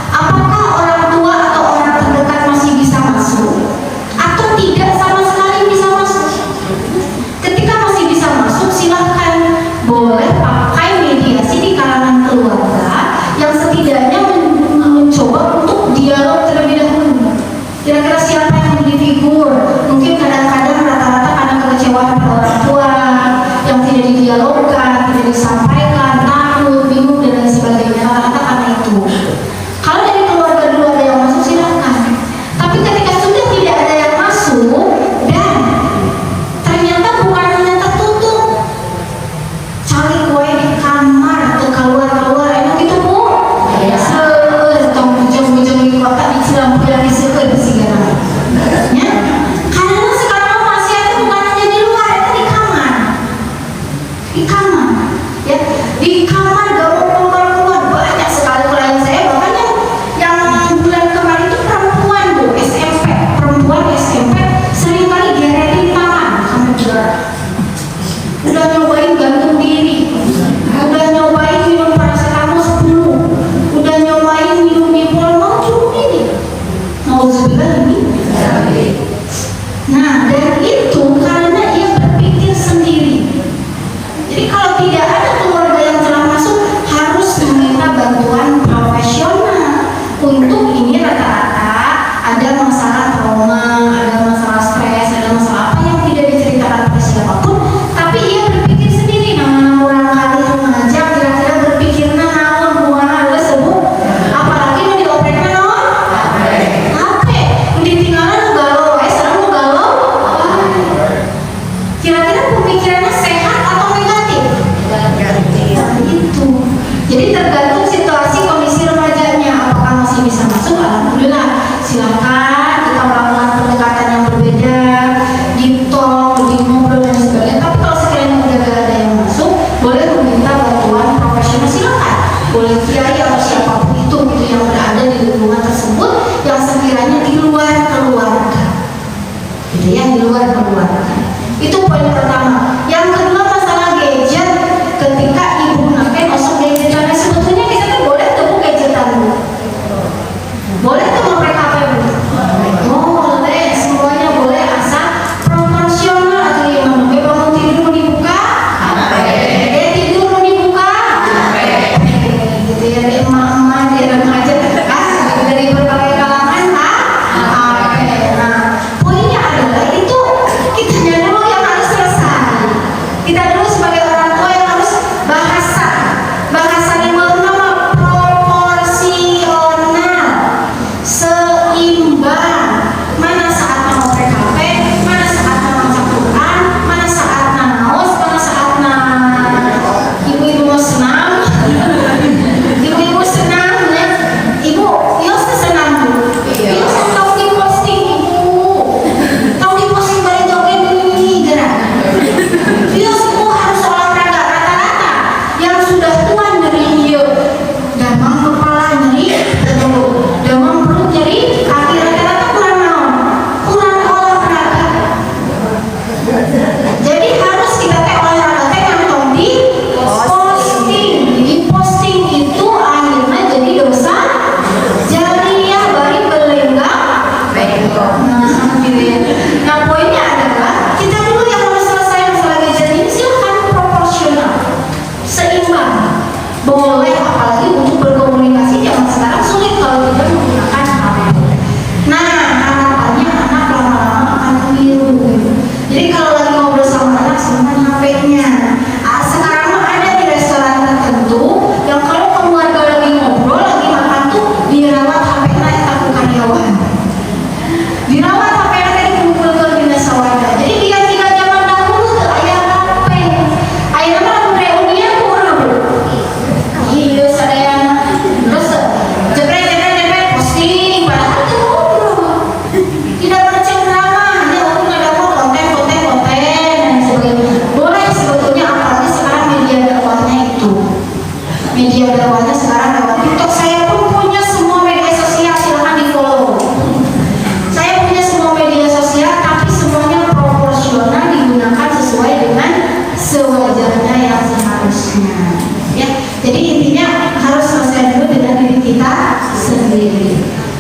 Apakah orang tua atau orang terdekat masih bisa masuk, atau tidak sama sekali bisa masuk? Ketika masih bisa masuk, silahkan boleh pakai mediasi di kalangan keluarga yang setidaknya mencoba untuk dialog terlebih dahulu. Kira-kira siapa yang menjadi figur? Mungkin kadang-kadang rata-rata karena kekecewaan orang tua yang tidak didialogkan, tidak disampaikan, takut, bingung dan lain sebagainya. Rata-rata karena itu. Kalau dari keluarga dulu ada yang masuk, silahkan. Tapi ketika sudah tidak ada yang masuk dan ternyata bukan hanya tertutup, cari kue di kamar atau keluar-keluar emang gitu, Bu? Seueur tong bujang-bujang di kota di Cilampu yang diseukeun sigana. Ya, karena sekarang masih ada bukan hanya di luar, itu di kamar. Di kamar, ya, di kamar gak mau keluar-keluar. Banyak sekali klien saya bahkan yang bulan kemarin itu perempuan, Bu, SMP, perempuan SMP seringkali geretin tangan sampai berdarah. Udah nyobain gantung diri, udah nyobain minum paracetamol 10, udah nyobain minum Bipol, mau cukup ini. Nauzubillah ini. Nah, dan itu karena ia berpikir sendiri. Jadi kalau tidak ada keluarga yang telah masuk, harus meminta bantuan profesional. Untuk ini rata-rata ada masalah trauma, ada masalah stres, ada masalah apa yang tidak diceritakan pada siapapun, tapi ia berpikir sendiri. Nah, orang kali remaja kira-kira berpikirnya naon buah sebut, apalagi mau dioprek naon? HP. Ditinggalan galau, serem galau. Kira-kira pemikirannya sehat atau negatif? Negatif. Itu. Jadi tergantung situasi kondisi remajanya. Apakah masih bisa masuk? Alhamdulillah. Silakan kita melakukan pendekatan yang berbeda, ditolong, ngobrol dan sebagainya. Tapi kalau sekiranya udah gak ada yang masuk, boleh meminta bantuan profesional, silakan. Boleh kiai atau siapapun itu gitu yang berada di lingkungan tersebut yang sekiranya di luar keluarga. Gitu ya, di luar keluarga. Itu poin pertama. Yang kedua masalah gadget. Ketika ibu nake masuk gadgetan, sebetulnya kita tuh boleh tuh gadgetan, Bu. Boleh tuh ngoprek HP, Bu. Boleh, semuanya boleh asal proporsional. Atau gimana? Bangun tidur mau dibuka? Tidur mau dibuka? Gitu ya, di emak-emak, di remaja, dari berbagai kalangan, Nah, poinnya adalah itu kitanya dulu yang harus selesai.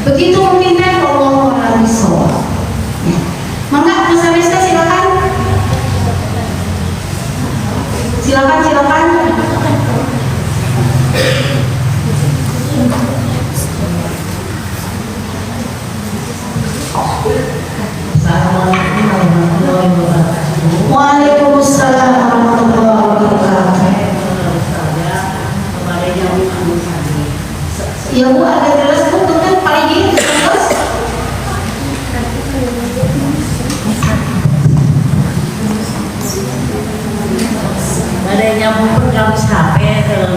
Begitu mungkin kan Allah a'lam bishawab. Ya. Mangga Mas Amesta silakan. Silakan. Assalamualaikum warahmatullahi wabarakatuh. Waalaikumsalam warahmatullahi wabarakatuh. Ya Bu, agak jelas Bu, kan paling gini terus. Ada yang nyambung kamis HP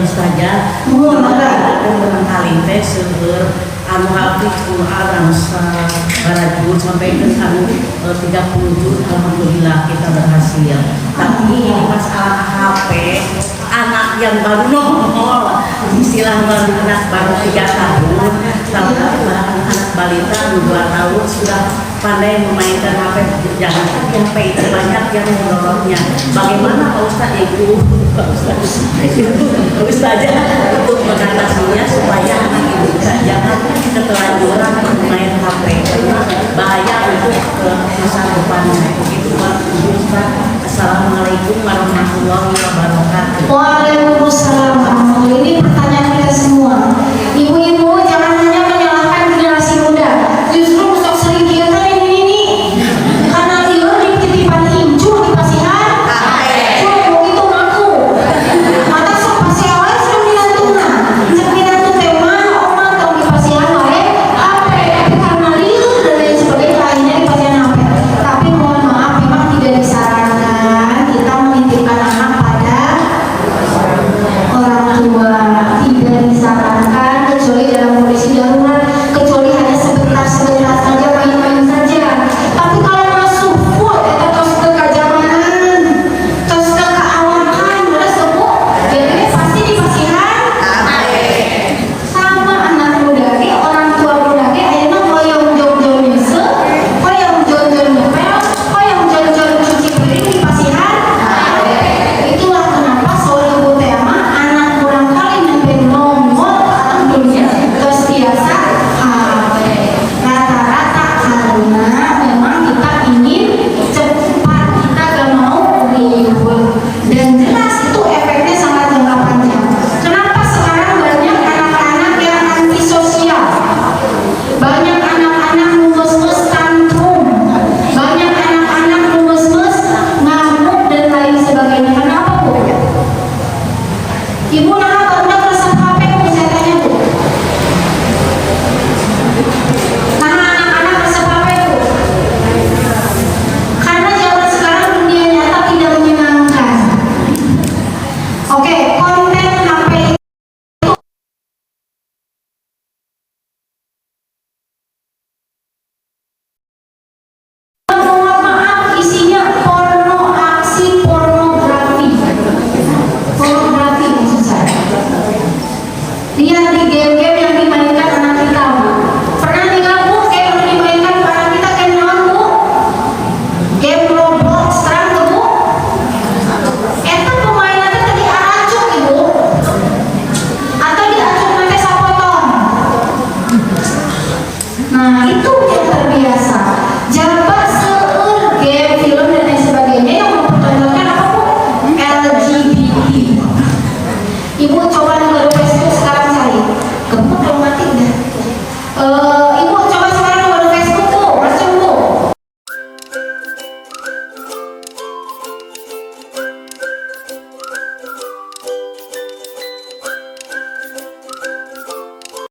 saja. Mohon maaf. Dengan kali teh seueur anu hafid Quran anu barajur sampai ke anu 30 juz, alhamdulillah kita berhasil. Tapi ini masalah HP anak yang baru nongol, istilah baru anak baru 3 tahun, sampai anak balita 2 tahun sudah pandai memainkan HP. Jangan HP itu banyak yang mendorongnya. Bagaimana Pak Ustadz itu? Pak Ustadz aja untuk mengatasinya supaya anak itu jangan keterlanjuran main HP karena bahaya untuk ke masa depannya. Begitu Pak Ustadz. Assalamualaikum warahmatullahi wabarakatuh. Waalaikumsalam warahmatullahi. Ini pertanyaan kita semua. Ibu-ibu jangan hanya menyalahkan generasi muda. Justru sok sering kita ini karena dia dititipan incu di pasihan. Cuma begitu ngaku. Mata sok pasihan sudah minantuna. Cek minantu tema oma atau di pasihan wae apa? Tapi karena liur dan lain sebagainya akhirnya di pasihan apa? Tapi mohon maaf memang tidak disarankan kita menitipkan anak pada orang tua. Tidak disarankan kecuali dalam kondisi darurat, kecuali hanya sebentar saja main-main saja. Tapi kalau masuk full kita terus ke kajamanan, terus ke keawakan, udah sebut jadi pasti dipasihan sama anak muda ke orang tua muda ke ayeuna hoyong jong-jong nyese, hoyong jong-jong ngepel, hoyong jong-jong cuci piring dipasihan. Itulah kenapa soal ibu tema anak kurang kali nembe nongol alhamdulillah terus biasa HP rata-rata karena memang kita ingin cepat, kita gak mau ribut dan jelas itu efeknya sangat jangka panjang. Kenapa sekarang banyak anak-anak yang antisosial, banyak anak-anak numes-numes tantrum, banyak anak-anak numes-numes ngamuk dan lain sebagainya. Kenapa Bu? Ibu nah baru resep HP Bu, saya tanya Bu. Nah anak-anak resep HP Bu. Karena zaman sekarang dunia nyata tidak menyenangkan. Oke, konten HP mohon maaf isinya porno, aksi pornografi maksud saya. Lihat di game-game yang dimainkan anak kita Bu. Pernah dengar Bu game yang dimainkan anak kita kayak naon Bu? Game Roblox terang tuh Bu. Eta pemainannya tadi aracuk Ibu atau diacuk nanti sapotong. Nah